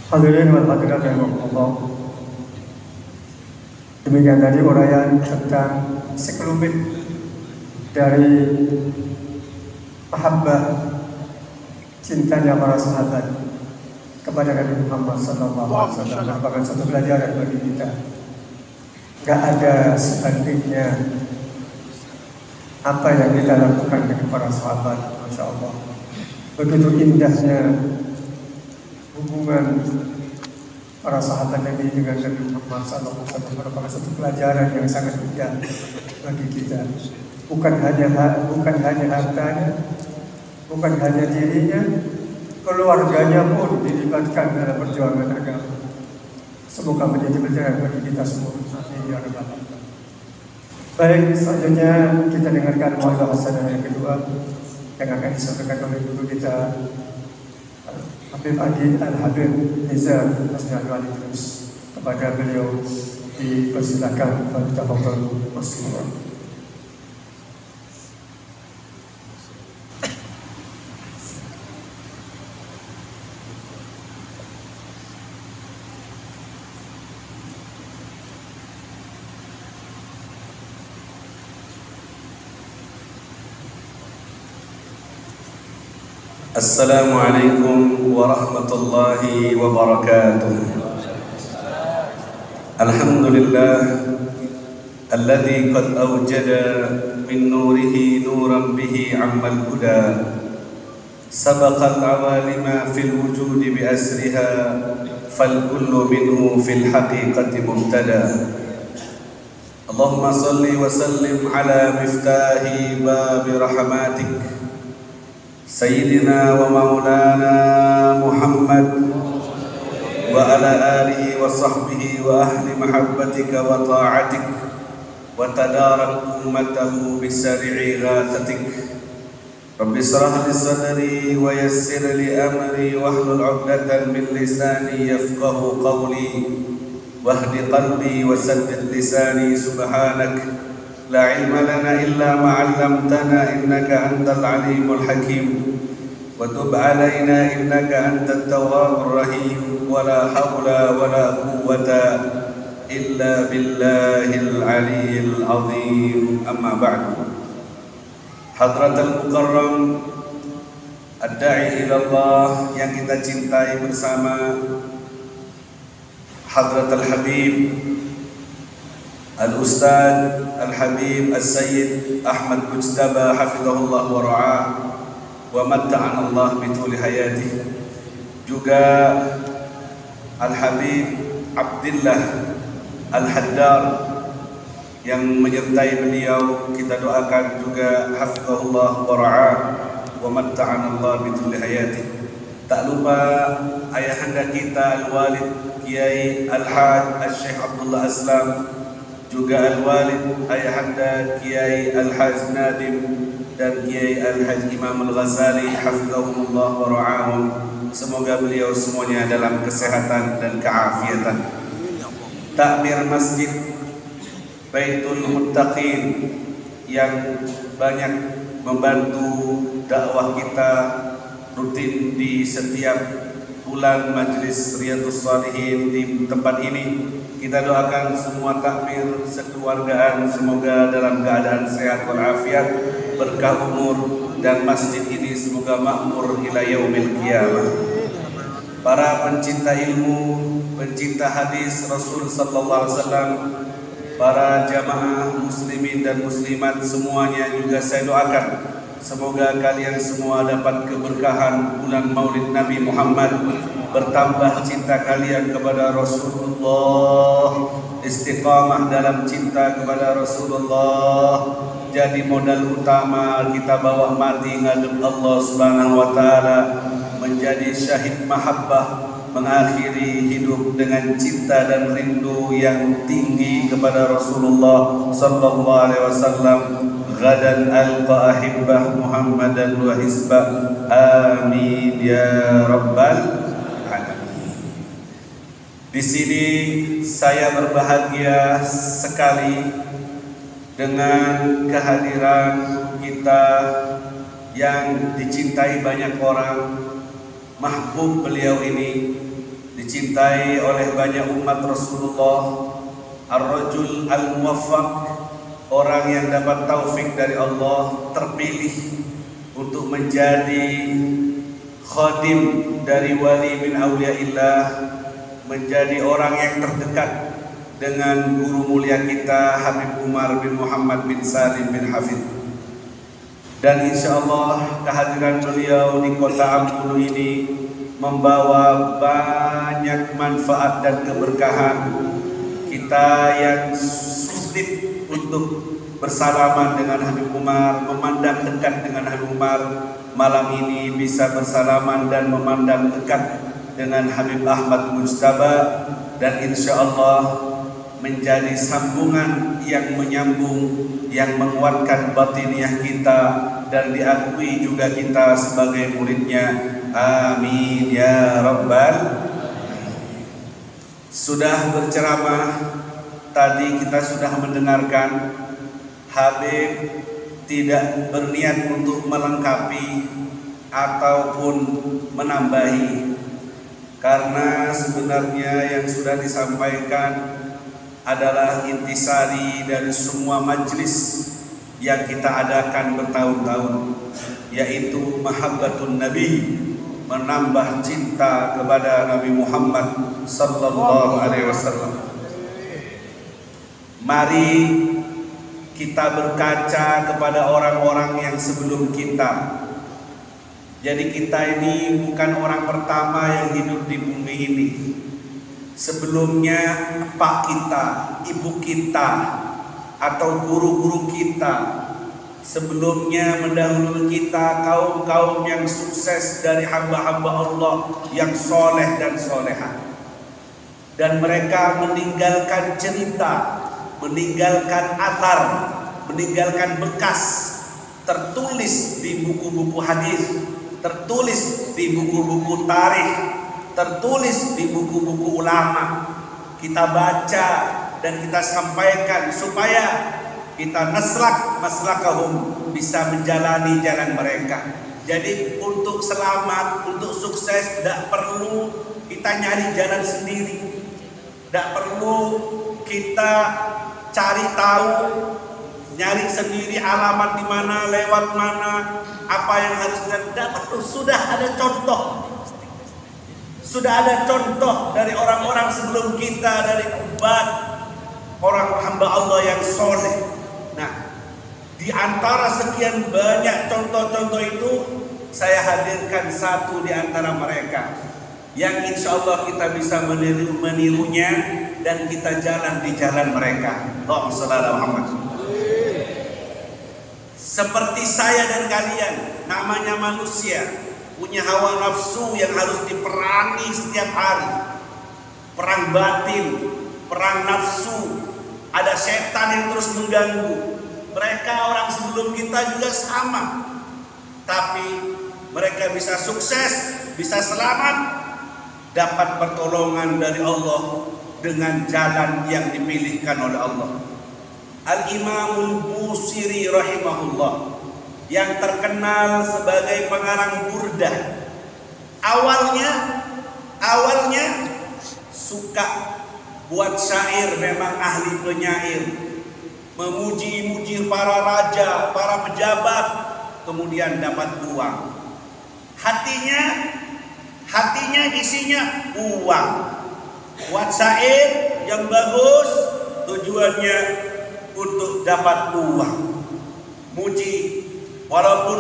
Hadirin wal hadirat rahimakumullah. Demikian tadi uraian tentang sekelumit dari mahabbah cintanya para sahabat kepada Nabi Muhammad SAW. Merupakan satu pelajaran bagi kita. Gak ada sebandingnya apa yang kita lakukan dengan para sahabat. Masya Allah, begitu indahnya hubungan para sahabat Nabi dengan Nabi Muhammad SAW. Merupakan satu pelajaran yang sangat indah bagi kita. Bukan hanya hartanya, bukan hanya dirinya, keluarganya pun dilibatkan dalam perjuangan agama. Semoga menjadi pelajaran bagi kita semua. Amin ya rabbal alamin. Baik, selanjutnya kita dengarkan mau'izah hasanah yang kedua yang akan disampaikan oleh guru kita Habib Adi Al-Habib Nizar Al-Wali Terus. Kepada beliau dipersilakan bertafadhal maskurah. Assalamualaikum warahmatullahi wabarakatuh. Alhamdulillah alladzi qad awjada min nurihi nuran bihi 'ammal huda sabaqa al-'awalima fil wujudi bi asriha fal kullu minhu fil haqiqati mubtada. Allahumma salli wa sallim ala miftahi babi rahmatik Sayyidina wa maulana Muhammad wa ala alihi wa sahbihi wa ahli mahabbatika wa ta'atik wa tadarak ummatahu bisari'i ghathatik. Rabbi shrah li sadri wa yassir li amri wa hlul 'uqdatan min lisani yafqahu qawli wahdi qalbi wa saddid lisani. Subhanak la ilma lana illa ma 'allamtana innaka antal alimul hakim wa tub 'alaina innaka antat tawwabur rahim wa la haula wa la quwwata illa billahil aliyyil azim. Amma ba'du. Hadratul mukarram ad-da'i ila Allah yang kita cintai bersama, Hadratul Habib Al-Ustaz Al-Habib Al-Sayyid Ahmad Mujtaba hafizahullah wa ra'ah wa matta'an Allah bituli hayatih. Juga Al-Habib Abdillah Al-Haddar yang menyertai beliau, kita doakan juga hafizahullah wa ra'ah wa matta'an Allah bituli hayatih. Tak lupa ayahanda kita Al-Walid Kiai Al-Haj Al-Syekh Abdullah Aslam, juga Al-Walid ayahanda Kiai Al-Haj Nadim dan Kiai Al-Haj Imam Al-Ghazali hafizahumullah wa ra'ahum. Semoga beliau semuanya dalam kesehatan dan keafiatan. Takmir Masjid Baitul Muttaqin yang banyak membantu dakwah kita rutin di setiap bulan Majlis Riyadhus Shalihin di tempat ini. Kita doakan semua takmir sekeluargaan semoga dalam keadaan sehat walafiat, berkah umur, dan masjid ini semoga makmur ila yaumil qiyamah. Para pencinta ilmu, pencinta hadis Rasul sallallahu alaihi wasallam, para jamaah muslimin dan muslimat semuanya juga saya doakan semoga kalian semua dapat keberkahan bulan Maulid Nabi Muhammad, bertambah cinta kalian kepada Rasulullah, istiqamah dalam cinta kepada Rasulullah, jadi modal utama kita bawa mati ngadep Allah Subhanahu wa taala, menjadi syahid mahabbah, mengakhiri hidup dengan cinta dan rindu yang tinggi kepada Rasulullah sallallahu alaihi wasallam. Gadan alqa ahibbah Muhammadan wa hisbah. Amin ya rabbal alamin. Di sini saya berbahagia sekali dengan kehadiran kita yang dicintai banyak orang, mahbub beliau ini dicintai oleh banyak umat Rasulullah, ar-rajul al-muwaffaq, orang yang dapat taufik dari Allah, terpilih untuk menjadi khadim dari wali min awliyaillah, menjadi orang yang terdekat dengan guru mulia kita Habib Umar bin Muhammad bin Salim bin Hafid. Dan insya Allah kehadiran beliau di kota Ampulu ini membawa banyak manfaat dan keberkahan. Kita yang sulit untuk bersalaman dengan Habib Umar, memandang dekat dengan Habib Umar, malam ini bisa bersalaman dan memandang dekat dengan Habib Ahmad Mujtaba, dan insya Allah menjadi sambungan yang menyambung, yang menguatkan batiniah kita dan diakui juga kita sebagai muridnya. Amin ya rabbal. Sudah berceramah tadi, kita sudah mendengarkan. Habib tidak berniat untuk melengkapi ataupun menambahi, karena sebenarnya yang sudah disampaikan adalah intisari dari semua majlis yang kita adakan bertahun-tahun, yaitu mahabbatun Nabi, menambah cinta kepada Nabi Muhammad sallallahu alaihi wasallam. Mari kita berkaca kepada orang-orang yang sebelum kita. Jadi kita ini bukan orang pertama yang hidup di bumi ini. Sebelumnya pak kita, ibu kita, atau guru-guru kita, sebelumnya mendahului kita kaum-kaum yang sukses dari hamba-hamba Allah yang soleh dan solehah. Dan mereka meninggalkan cerita, meninggalkan athar, meninggalkan bekas, tertulis di buku-buku hadis, tertulis di buku-buku tarikh, tertulis di buku-buku ulama. Kita baca dan kita sampaikan supaya kita maslakahum, bisa menjalani jalan mereka. Jadi untuk selamat, untuk sukses, tidak perlu kita nyari jalan sendiri, tidak perlu kita cari tahu, nyari sendiri alamat di mana, lewat mana, apa yang harus kita. Tidak perlu, sudah ada contoh. Sudah ada contoh dari orang-orang sebelum kita, dari ubat, orang hamba Allah yang soleh. Nah, di antara sekian banyak contoh-contoh itu, saya hadirkan satu di antara mereka yang insya Allah kita bisa menirunya dan kita jalan di jalan mereka. Allahumma shalli ala Muhammad. Seperti saya dan kalian, namanya manusia, punya hawa nafsu yang harus diperangi setiap hari. Perang batin, perang nafsu, ada setan yang terus mengganggu. Mereka orang sebelum kita juga sama, tapi mereka bisa sukses, bisa selamat, dapat pertolongan dari Allah dengan jalan yang dipilihkan oleh Allah. Al-Imamul Busiri rahimahullah, yang terkenal sebagai pengarang burdah, awalnya suka buat syair, memang ahli penyair, memuji-muji para raja, para pejabat, kemudian dapat uang. Hatinya isinya uang. Buat syair yang bagus, tujuannya untuk dapat uang. Muji walaupun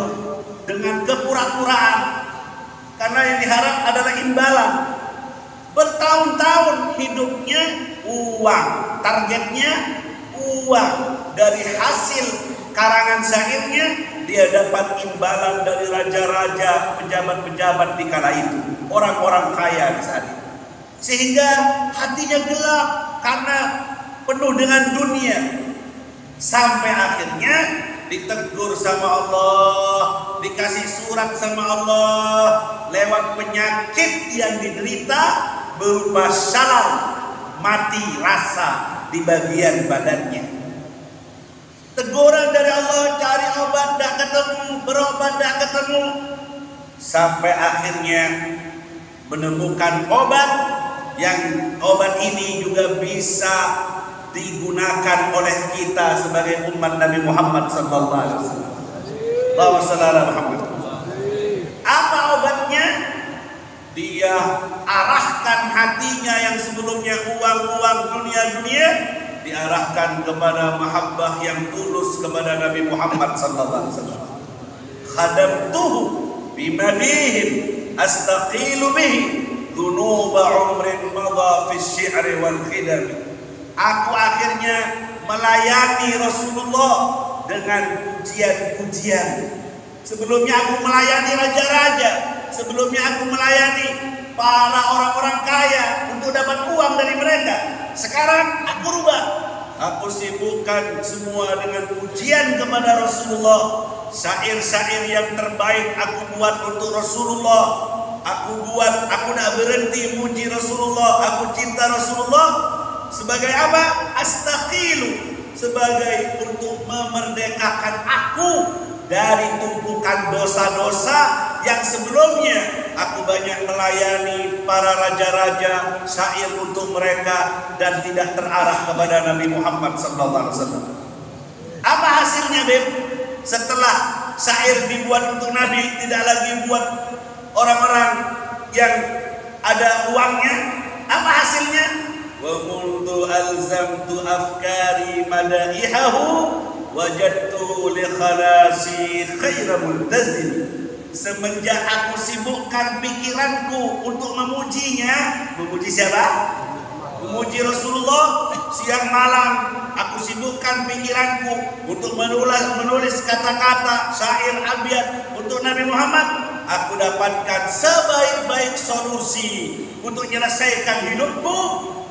dengan kepura-puraan, karena yang diharap adalah imbalan. Bertahun-tahun hidupnya uang, targetnya uang. Dari hasil karangan syairnya dia dapat imbalan dari raja-raja, pejabat-pejabat di kala itu, orang-orang kaya di saat itu. Sehingga hatinya gelap karena penuh dengan dunia. Sampai akhirnya ditegur sama Allah, dikasih surat sama Allah lewat penyakit yang diderita berupa syalal, mati rasa di bagian badannya. Teguran dari Allah, cari obat tidak ketemu, berobat tidak ketemu, sampai akhirnya menemukan obat yang obat ini juga bisa digunakan oleh kita sebagai umat Nabi Muhammad sallallahu alaihi wasallam. Allahumma shalli ala Muhammad. Apa obatnya? Dia arahkan hatinya yang sebelumnya uang-uang dunia-dunia, diarahkan kepada mahabbah yang tulus kepada Nabi Muhammad sallallahu alaihi wasallam. Khadamtuhu bimadihim astaqilu bihi dhunuba umrin madha fi syi'ri wal khidam. Aku akhirnya melayani Rasulullah dengan pujian-pujian. Sebelumnya aku melayani raja-raja, sebelumnya aku melayani para orang-orang kaya untuk dapat uang dari mereka. Sekarang aku rubah, aku sibukkan semua dengan pujian kepada Rasulullah. Syair-syair yang terbaik aku buat untuk Rasulullah. Aku nak berhenti muji Rasulullah. Aku cinta Rasulullah. Sebagai apa? Astaqilu, sebagai untuk memerdekakan aku dari tumpukan dosa-dosa yang sebelumnya aku banyak melayani para raja-raja, syair untuk mereka dan tidak terarah kepada Nabi Muhammad SAW. Apa hasilnya, Beb? Setelah syair dibuat untuk Nabi, tidak lagi buat orang-orang yang ada uangnya, apa hasilnya? Wa mundu alzamtu afkari madaihahu wajadtu li khalasi khaira multazim. Semenjak aku sibukkan pikiranku untuk memujinya, memuji siapa? Memuji Rasulullah. Siang malam aku sibukkan pikiranku untuk menulis kata-kata syair abiyat untuk Nabi Muhammad. Aku dapatkan sebaik-baik solusi untuk menyelesaikan hidupku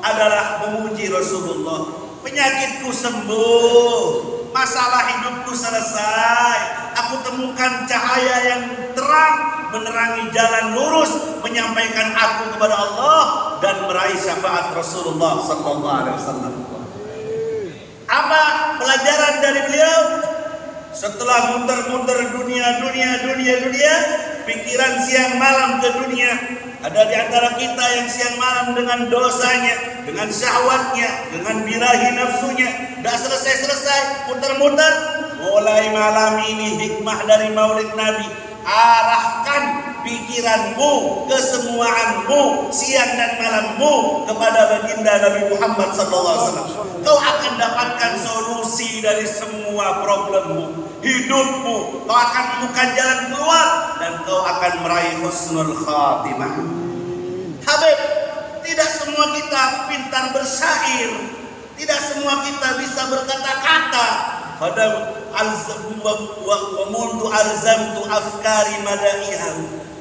adalah memuji Rasulullah. Penyakitku sembuh, masalah hidupku selesai. Aku temukan cahaya yang terang menerangi jalan lurus, menyampaikan aku kepada Allah dan meraih syafaat Rasulullah sallallahu alaihi wasallam. Apa pelajaran dari beliau? Setelah muter-muter dunia, pikiran siang malam ke dunia. Ada di antara kita yang siang malam dengan dosanya, dengan syahwatnya, dengan birahi nafsunya, tidak selesai-selesai, muter-muter. Mulai malam ini hikmah dari Maulid Nabi, arahkan pikiranmu, kesemuaanmu, siang dan malammu kepada baginda Nabi Muhammad SAW. Kau akan dapatkan solusi dari semua problemmu, hidupmu. Kau akan menemukan jalan keluar dan kau akan meraih husnul khatimah. Habib, tidak semua kita pintar bersyair, tidak semua kita bisa berkata-kata. Pada mundu alzamtu afkari madaiha.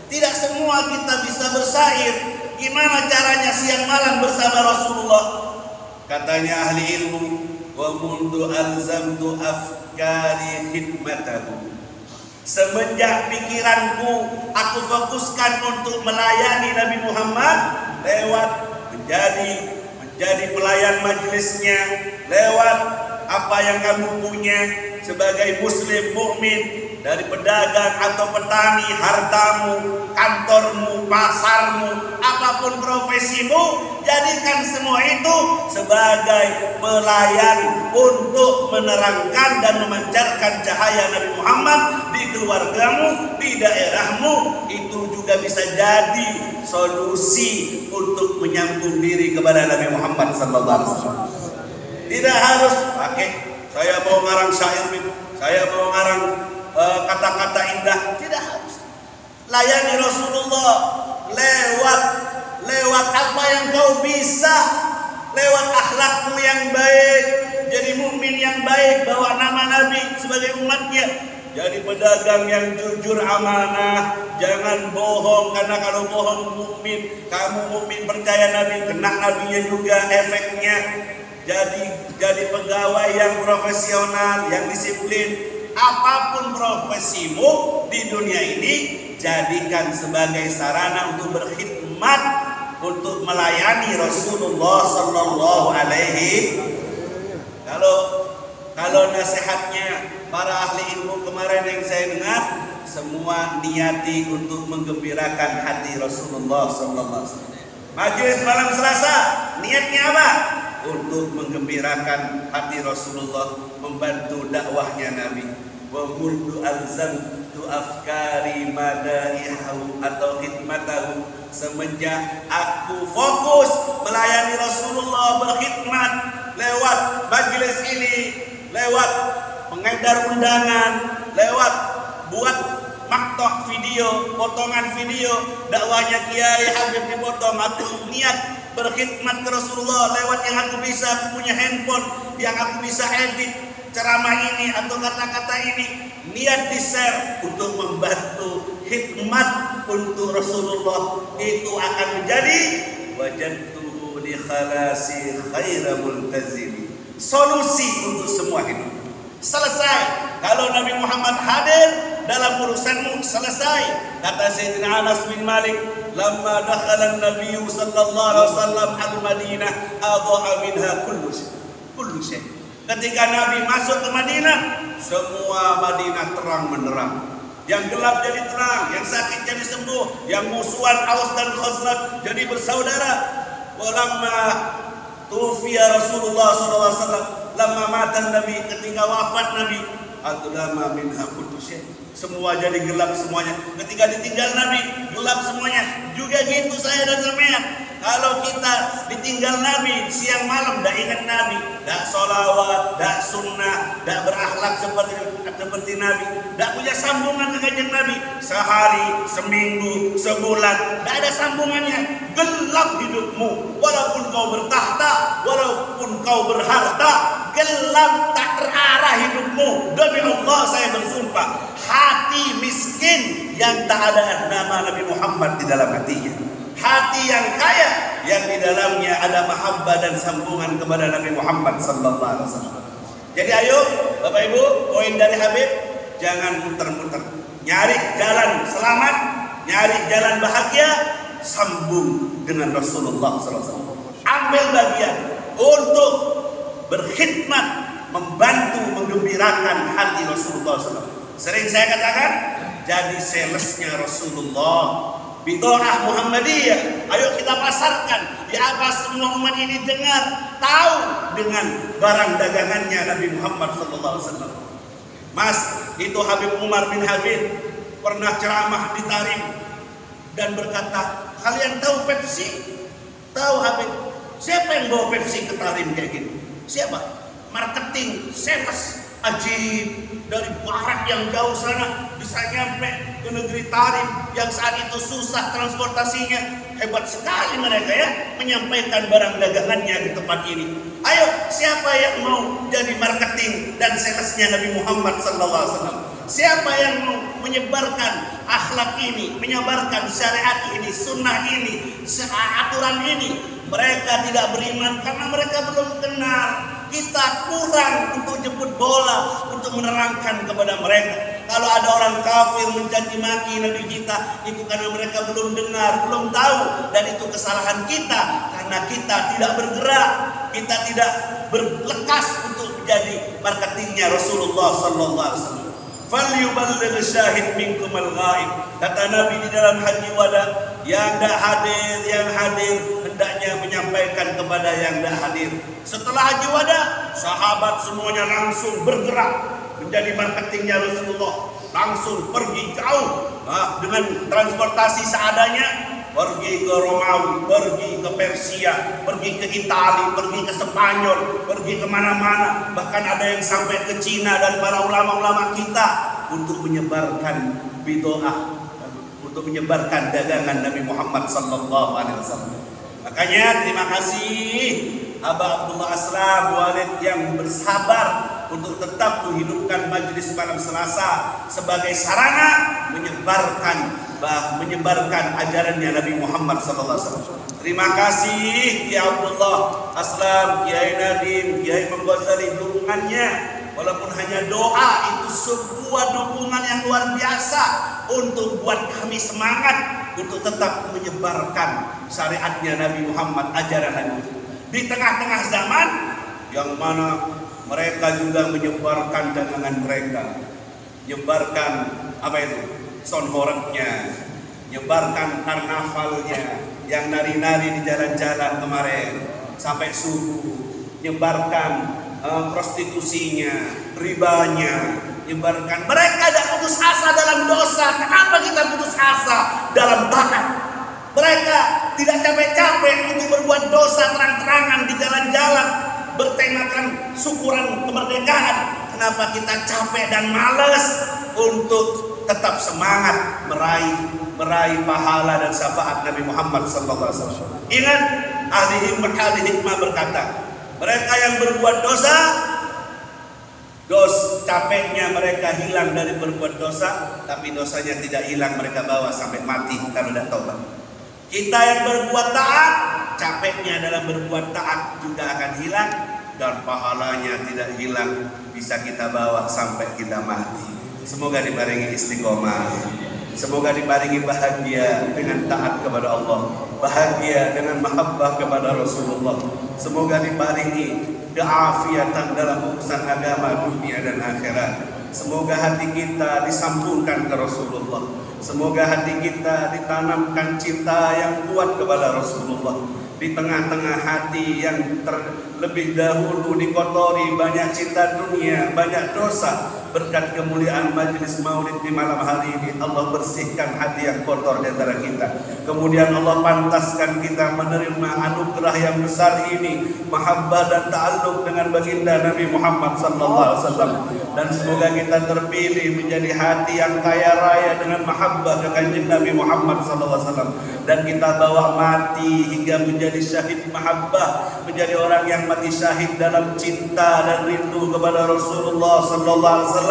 Tidak semua kita bisa bersyair. Gimana caranya siang malam bersama Rasulullah? Katanya ahli ilmu, wa mundu alzamtu afkari khidmatahu. Semenjak pikiranku aku fokuskan untuk melayani Nabi Muhammad lewat menjadi pelayan majelisnya, lewat apa yang kamu punya sebagai muslim mukmin, dari pedagang atau petani, hartamu, kantormu, pasarmu, apapun profesimu, jadikan semua itu sebagai pelayan untuk menerangkan dan memancarkan cahaya Nabi Muhammad di keluargamu, di daerahmu. Itu juga bisa jadi solusi untuk menyambung diri kepada Nabi Muhammad SAW. Tidak harus pakai saya mau ngarang syair, saya mau ngarang kata-kata indah, tidak harus. Layani Rasulullah lewat apa yang kau bisa, lewat akhlakmu yang baik, jadi mukmin yang baik, bawa nama Nabi sebagai umatnya, jadi pedagang yang jujur amanah, jangan bohong, karena kalau bohong mukmin, kamu mukmin percaya Nabi, kena Nabinya juga efeknya. Jadi pegawai yang profesional, yang disiplin. Apapun profesimu di dunia ini, jadikan sebagai sarana untuk berkhidmat, untuk melayani Rasulullah Sallallahu Alaihi. Kalau nasihatnya para ahli ilmu kemarin yang saya dengar, semua niati untuk menggembirakan hati Rasulullah Sallallahu Alaihi Wasallam. Majelis malam Selasa niatnya apa? Untuk menggembirakan hati Rasulullah, membantu dakwahnya Nabi. Wa mundu alzamtu afkari madaihahu atau khidmatahu, semenjak aku fokus melayani Rasulullah, berkhidmat lewat majelis ini, lewat pengedar undangan, lewat buat maktok video, potongan video dakwahnya Kiai Habib dipotong, aku niat berkhidmat ke Rasulullah lewat yang aku bisa, aku punya handphone yang aku bisa edit ceramah ini atau kata-kata ini, niat di-share untuk membantu khidmat untuk Rasulullah. Itu akan menjadi wajadtuhu li khalasi khaira multazimi, solusi untuk semua hidup. Selesai kalau Nabi Muhammad hadir dalam urusanmu, selesai. Kata Sayyidina Anas bin Malik, lamma dakhala an-nabiy sallallahu alaihi wasallam al-Madinah adha'a minha kullu shay. Ketika Nabi masuk ke Madinah, semua Madinah terang menerang. Yang gelap jadi terang, yang sakit jadi sembuh, yang musuhan Aus dan Khazraj jadi bersaudara. Walamma tufiya Rasulullah sallallahu alaihi wasallam, lamma mata Nabi, ketika wafat Nabi, adlama minha kullu shay. Semua jadi gelap semuanya. Ketika ditinggal Nabi, gelap semuanya. Juga gitu saya dan sampean. Kalau kita ditinggal Nabi siang malam, dak ingat Nabi, dak solawat, dak sunnah, dak berakhlak seperti Nabi, dak punya sambungan ke kanjeng Nabi, sehari, seminggu, sebulan, dak ada sambungannya, gelap hidupmu. Walaupun kau bertahta, walaupun kau berharta, gelap, tak terarah hidupmu. Demi Allah saya bersumpah, hati miskin yang tak ada nama Nabi Muhammad di dalam hatinya. Hati yang kaya yang di dalamnya ada mahabbah dan sambungan kepada Nabi Muhammad sallallahu alaihi wasallam. Jadi ayo Bapak Ibu, poin dari Habib, jangan muter-muter. Nyari jalan selamat, nyari jalan bahagia, sambung dengan Rasulullah sallallahu alaihi wasallam. Ambil bagian untuk berkhidmat, membantu menggembirakan hati Rasulullah sallallahu alaihi wasallam. Sering saya katakan, jadi salesnya Rasulullah. Bidoah Muhammadiyah, ayo kita pasarkan di atas semua umat ini dengar, tahu dengan barang dagangannya Nabi Muhammad SAW. Mas, itu Habib Umar bin Habib pernah ceramah di Tarim dan berkata, kalian tahu Pepsi? Tahu Habib? Siapa yang bawa Pepsi ke Tarim kayak gini? Siapa? Marketing, sales, ajib dari barat yang jauh sana bisa nyampe ke negeri Tarim yang saat itu susah transportasinya. Hebat sekali mereka ya, menyampaikan barang dagangannya di tempat ini. Ayo, siapa yang mau jadi marketing dan salesnya Nabi Muhammad SAW? Siapa yang mau menyebarkan akhlak ini, menyebarkan syariat ini, sunnah ini, aturan ini? Mereka tidak beriman karena mereka belum kenal. Kita kurang untuk jemput bola, untuk menerangkan kepada mereka. Kalau ada orang kafir mencaci maki Nabi kita, itu karena mereka belum dengar, belum tahu, dan itu kesalahan kita karena kita tidak bergerak, kita tidak berlekas untuk menjadi marketingnya Rasulullah sallallahu alaihi wasallam. Falyuballigh syahid minkum al-ghaib. Kata Nabi di dalam haji wada, yang tidak hadir, yang hadir hendaknya menyampaikan kepada yang tidak hadir. Setelah haji wada, sahabat semuanya langsung bergerak menjadi marketingnya Rasulullah, langsung pergi jauh dengan transportasi seadanya, pergi ke Romawi, pergi ke Persia, pergi ke Italia, pergi ke Spanyol, pergi kemana-mana. Bahkan ada yang sampai ke Cina dan para ulama-ulama kita untuk menyebarkan bidoah, untuk menyebarkan dagangan Nabi Muhammad sallallahu alaihi wasallam. Makanya terima kasih Abah Abdullah Aslam Walid yang bersabar untuk tetap menghidupkan Majelis Malam Selasa sebagai sarana menyebarkan ajarannya Nabi Muhammad SAW. Terima kasih Kiai Abdullah Aslam, Kiai Nadim, Kiai Imam Ghazali dukungannya. Walaupun hanya doa, itu sebuah dukungan yang luar biasa untuk buat kami semangat untuk tetap menyebarkan syariatnya Nabi Muhammad, ajaran Nabi. Di tengah-tengah zaman yang mana mereka juga menyebarkan dagangan mereka, menyebarkan apa itu, sound horrornya, nyebarkan karnavalnya, yang nari-nari di jalan-jalan kemarin sampai subuh, nyebarkan prostitusinya, ribanya, nyebarkan. Mereka tidak putus asa dalam dosa. Kenapa kita putus asa dalam taat? Mereka tidak capek-capek untuk berbuat dosa terang-terangan di jalan-jalan, bertemakan syukuran kemerdekaan. Kenapa kita capek dan malas untuk tetap semangat meraih pahala dan syafaat Nabi Muhammad SAW? Ingat, ahli hikmah berkata, mereka yang berbuat dosa, capeknya mereka hilang dari berbuat dosa, tapi dosanya tidak hilang, mereka bawa sampai mati kalau tidak taubat. Kita yang berbuat taat, capeknya dalam berbuat taat juga akan hilang, dan pahalanya tidak hilang, bisa kita bawa sampai kita mati. Semoga dibarengi istiqomah, semoga dibarengi bahagia dengan taat kepada Allah, bahagia dengan mahabbah kepada Rasulullah. Semoga dibarengi keafiatan dalam urusan agama, dunia dan akhirat. Semoga hati kita disambungkan ke Rasulullah. Semoga hati kita ditanamkan cinta yang kuat kepada Rasulullah. Di tengah-tengah hati yang terlebih dahulu dikotori banyak cinta dunia, banyak dosa, berkat kemuliaan majelis maulid di malam hari ini, Allah bersihkan hati yang kotor di antara kita. Kemudian Allah pantaskan kita menerima anugerah yang besar ini, mahabbah dan ta'alluq dengan baginda Nabi Muhammad SAW. Dan semoga kita terpilih menjadi hati yang kaya raya dengan mahabbah ke kanjeng Nabi Muhammad SAW. Dan kita bawa mati hingga menjadi syahid mahabbah, menjadi orang yang mati syahid dalam cinta dan rindu kepada Rasulullah SAW.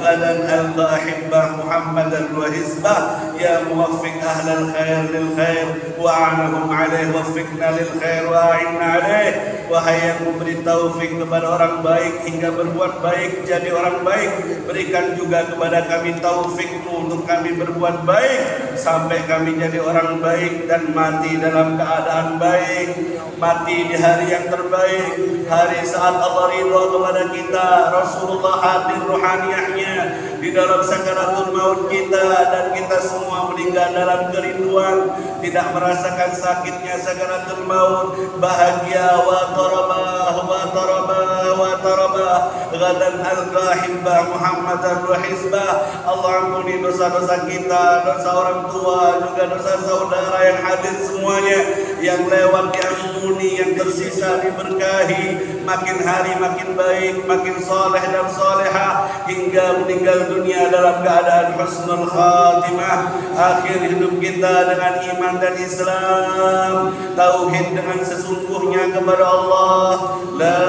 Ghadan al-ahibbah Muhammadan wa hizbah, ya muwaffiq ahlal khair lil khair wa a'nahum alaih, waffiqna lil khair wa a'inna alaih. Wahai yang memberi taufik kepada orang baik hingga berbuat baik, jadi orang baik, berikan juga kepada kami taufikmu untuk kami berbuat baik sampai kami jadi orang baik dan mati dalam keadaan baik, mati di hari yang terbaik, hari saat Allah ridha kepada kita, Rasulullah hadir ruhaniyahnya di dalam sakaratul maut kita, dan kita semua meninggal dalam kerinduan, tidak merasakan sakitnya sakaratul maut, bahagia wa tarabah wa tarabah wa tarabah. Ghadan al-ahibbah Muhammadan wa hizbah. Allah ampuni dosa-dosa kita, dosa orang tua, juga dosa saudara yang hadir semuanya, yang lewat diampuni, yang tersisa diberkahi, makin hari makin baik, makin soleh dan solehah, hingga meninggal dunia dalam keadaan husnul khatimah. Akhir hidup kita dengan iman dan Islam, tauhid dengan sesungguhnya kepada Allah. La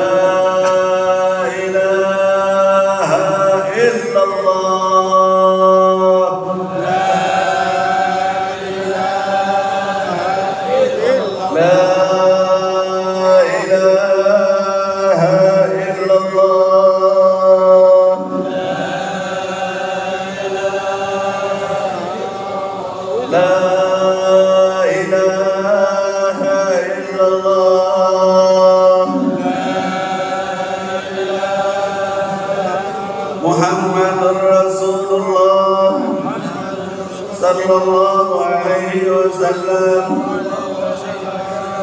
ilaha illallah, la ilaha illallah, la ilaha illallah, la ilaha illallah, Muhammadur Rasulullah sallallahu alaihi wasallam.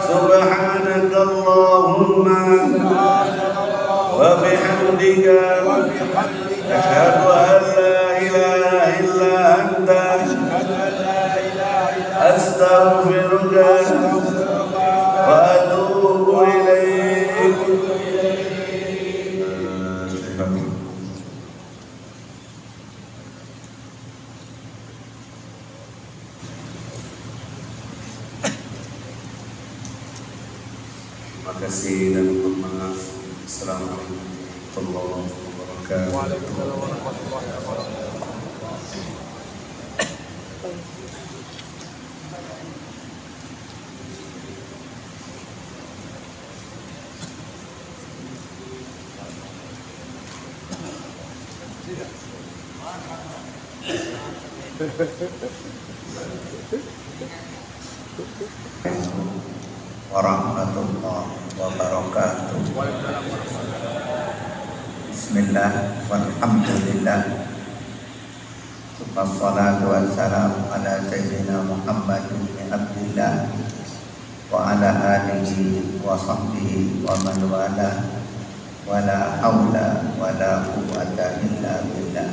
Subhanaka Allahumma wa bihamdika, asyhadu an la ilaha illa anta, astaghfiruka wa atubu ilaik. Terima kasih dan mohon maaf. Assalamualaikum warahmatullahi wabarakatuh. Warahmatullahi wabarakatuh. Bismillah walhamdulillah Wassalatu wassalamu ala sayyidina Muhammad bin Abdillah wa ala alihi wa sahbihi wa man wala wa la hawla wa la quwwata illa billah.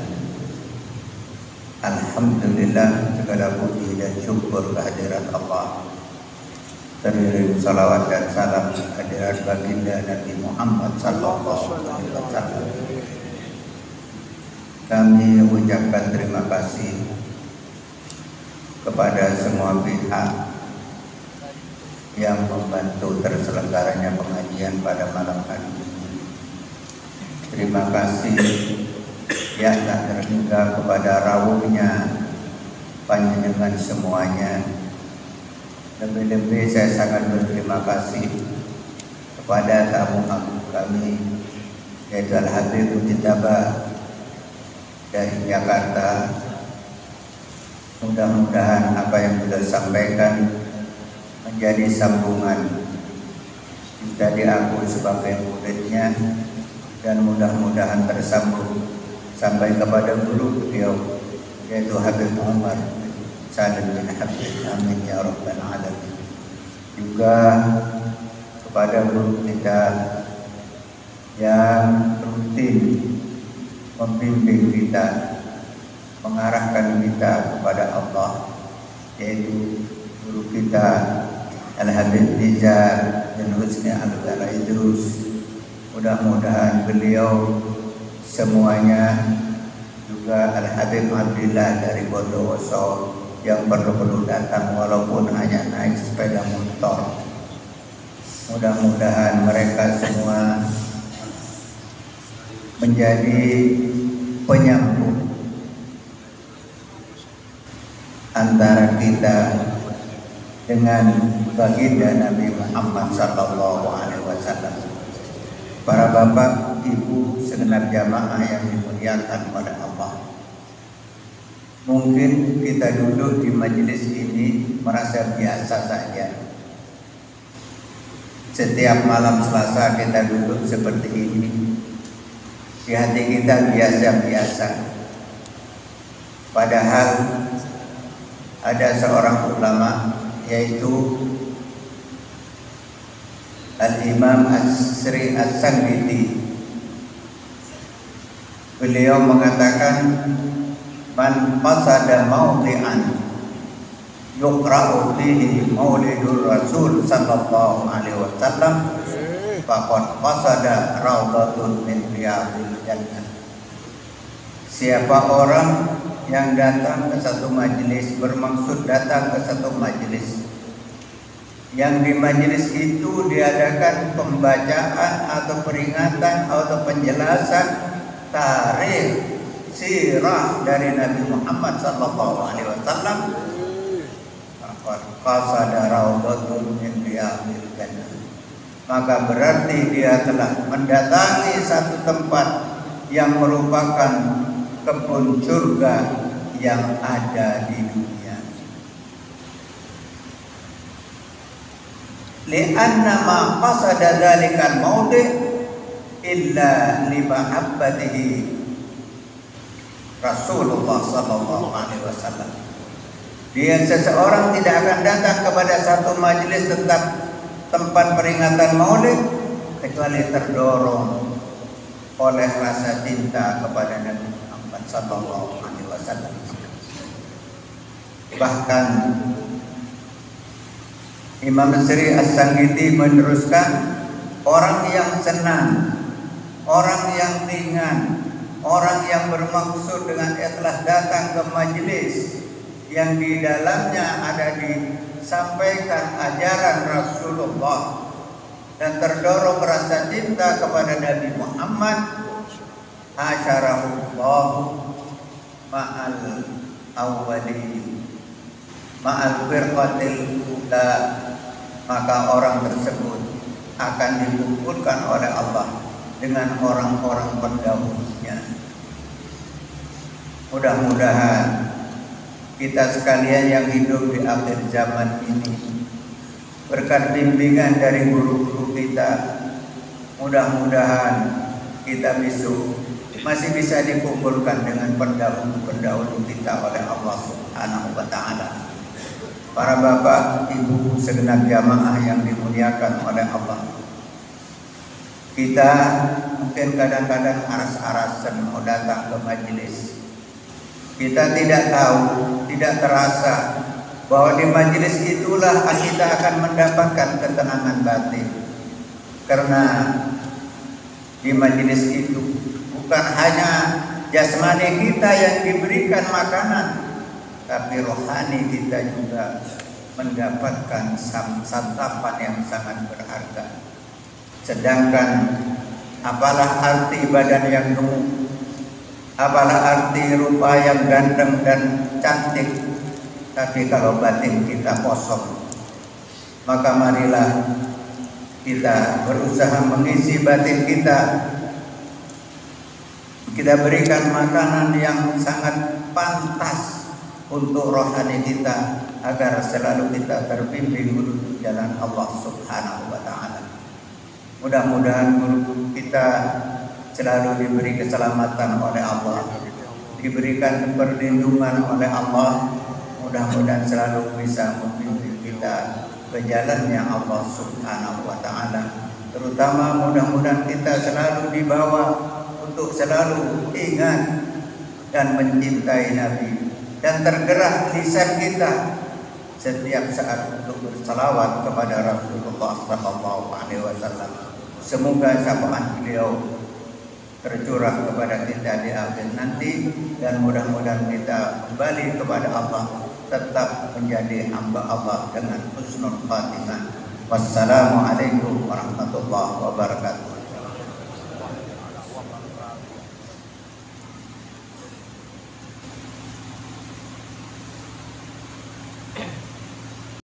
Alhamdulillah, segala puji dan syukur kehadirat Allah. Teriring salawat dan salam kehadirat baginda Nabi Muhammad sallallahu alaihi wasallam. Kami ucapkan terima kasih kepada semua pihak yang membantu terselenggaranya pengajian pada malam hari ini. Terima kasih ya tak terhingga kepada rawuhnya panjenengan semuanya. Lebih-lebih saya sangat berterima kasih kepada tamu kami, yaitu Al-Habib Mujtaba dari Jakarta. Mudah-mudahan apa yang beliau sampaikan menjadi sambungan kita diakui sebagai muridnya, dan mudah-mudahan tersambung sampai kepada guru beliau, yaitu Habib Umar Salim bin Habib. Amin ya rabbal alamin. Juga kepada guru kita yang rutin membimbing kita, mengarahkan kita kepada Allah, yaitu guru kita Al-Habib Nizar bin Husni Al-Idrus. Mudah-mudahan beliau semuanya, juga Al-Habib Abdillah dari Bondowoso yang perlu datang walaupun hanya naik sepeda motor. Mudah-mudahan mereka semua menjadi penyambung antara kita dengan baginda Nabi Muhammad sallallahu alaihi wasallam. Para bapak, ibu, segenap jamaah yang dimuliakan oleh Allah. Mungkin kita duduk di majelis ini merasa biasa saja. Setiap malam Selasa kita duduk seperti ini. Di hati kita biasa-biasa. Padahal ada seorang ulama, yaitu Al-Imam As-Sri As-Sanggiti. Beliau mengatakan, man qasada mawdi'an yuqra'u fihi maulidur Rasul sallallahu alaihi wasallam faqad qasada raudhatun min riyadil jannah. Siapa orang yang datang ke satu majelis, bermaksud datang ke satu majelis yang di majelis itu diadakan pembacaan atau peringatan atau penjelasan tarikh sirah dari Nabi Muhammad sallallahu alaihi wasallam, faqad qasada raudhatun min riyadil jannah. Maka berarti dia telah mendatangi satu tempat yang merupakan kebun surga yang ada di dunia. Li'anna ma qasada dzalikal mawdi' illa li mahabbatihi Rasulullah sallallahu alaihi wasallam. Dia seseorang tidak akan datang kepada satu majelis tentang tempat peringatan Maulid kecuali terdorong oleh rasa cinta kepada Nabi Muhammad sallallahu alaihi wasallam. Bahkan Imam Sri As-Sanggiti meneruskan, orang yang senang, orang yang ringan, orang yang bermaksud dengan ikhlas datang ke majelis yang di dalamnya ada disampaikan ajaran Rasulullah dan terdorong rasa cinta kepada Nabi Muhammad, asyarahullah ma'al awwalin ma'al firqatil ula, maka orang tersebut akan dikumpulkan oleh Allah dengan orang-orang pendahulunya. Mudah-mudahan kita sekalian yang hidup di akhir zaman ini, berkat bimbingan dari guru-guru kita, mudah-mudahan kita besok masih bisa dikumpulkan dengan pendahulu-pendahulu kita oleh Allah Subhanahu wa taala. Para bapak, ibu, segenap jamaah yang dimuliakan oleh Allah. Kita mungkin kadang-kadang aras-arasan mau datang ke majelis. Kita tidak tahu, tidak terasa bahwa di majelis itulah kita akan mendapatkan ketenangan batin. Karena di majelis itu bukan hanya jasmani kita yang diberikan makanan, tapi rohani kita juga mendapatkan santapan yang sangat berharga. Sedangkan apalah arti badan yang gemuk, apalah arti rupa yang ganteng dan cantik, tapi kalau batin kita kosong. Maka marilah kita berusaha mengisi batin kita. Kita berikan makanan yang sangat pantas untuk rohani kita, agar selalu kita terbimbing menuju jalan Allah Subhanahu wa taala. Mudah-mudahan guru kita selalu diberi keselamatan oleh Allah, diberikan perlindungan oleh Allah. Mudah-mudahan selalu bisa membimbing kita ke jalannya Allah Subhanahu wa taala. Terutama mudah-mudahan kita selalu dibawa untuk selalu ingat dan mencintai Nabi, dan tergerak lisan kita setiap saat untuk bersalawat kepada Rasulullah SAW. Semoga syafaat beliau tercurah kepada kita di akhir nanti, dan mudah-mudahan kita kembali kepada Allah, tetap menjadi hamba Allah dengan husnul khatimah. Wassalamualaikum warahmatullahi wabarakatuh.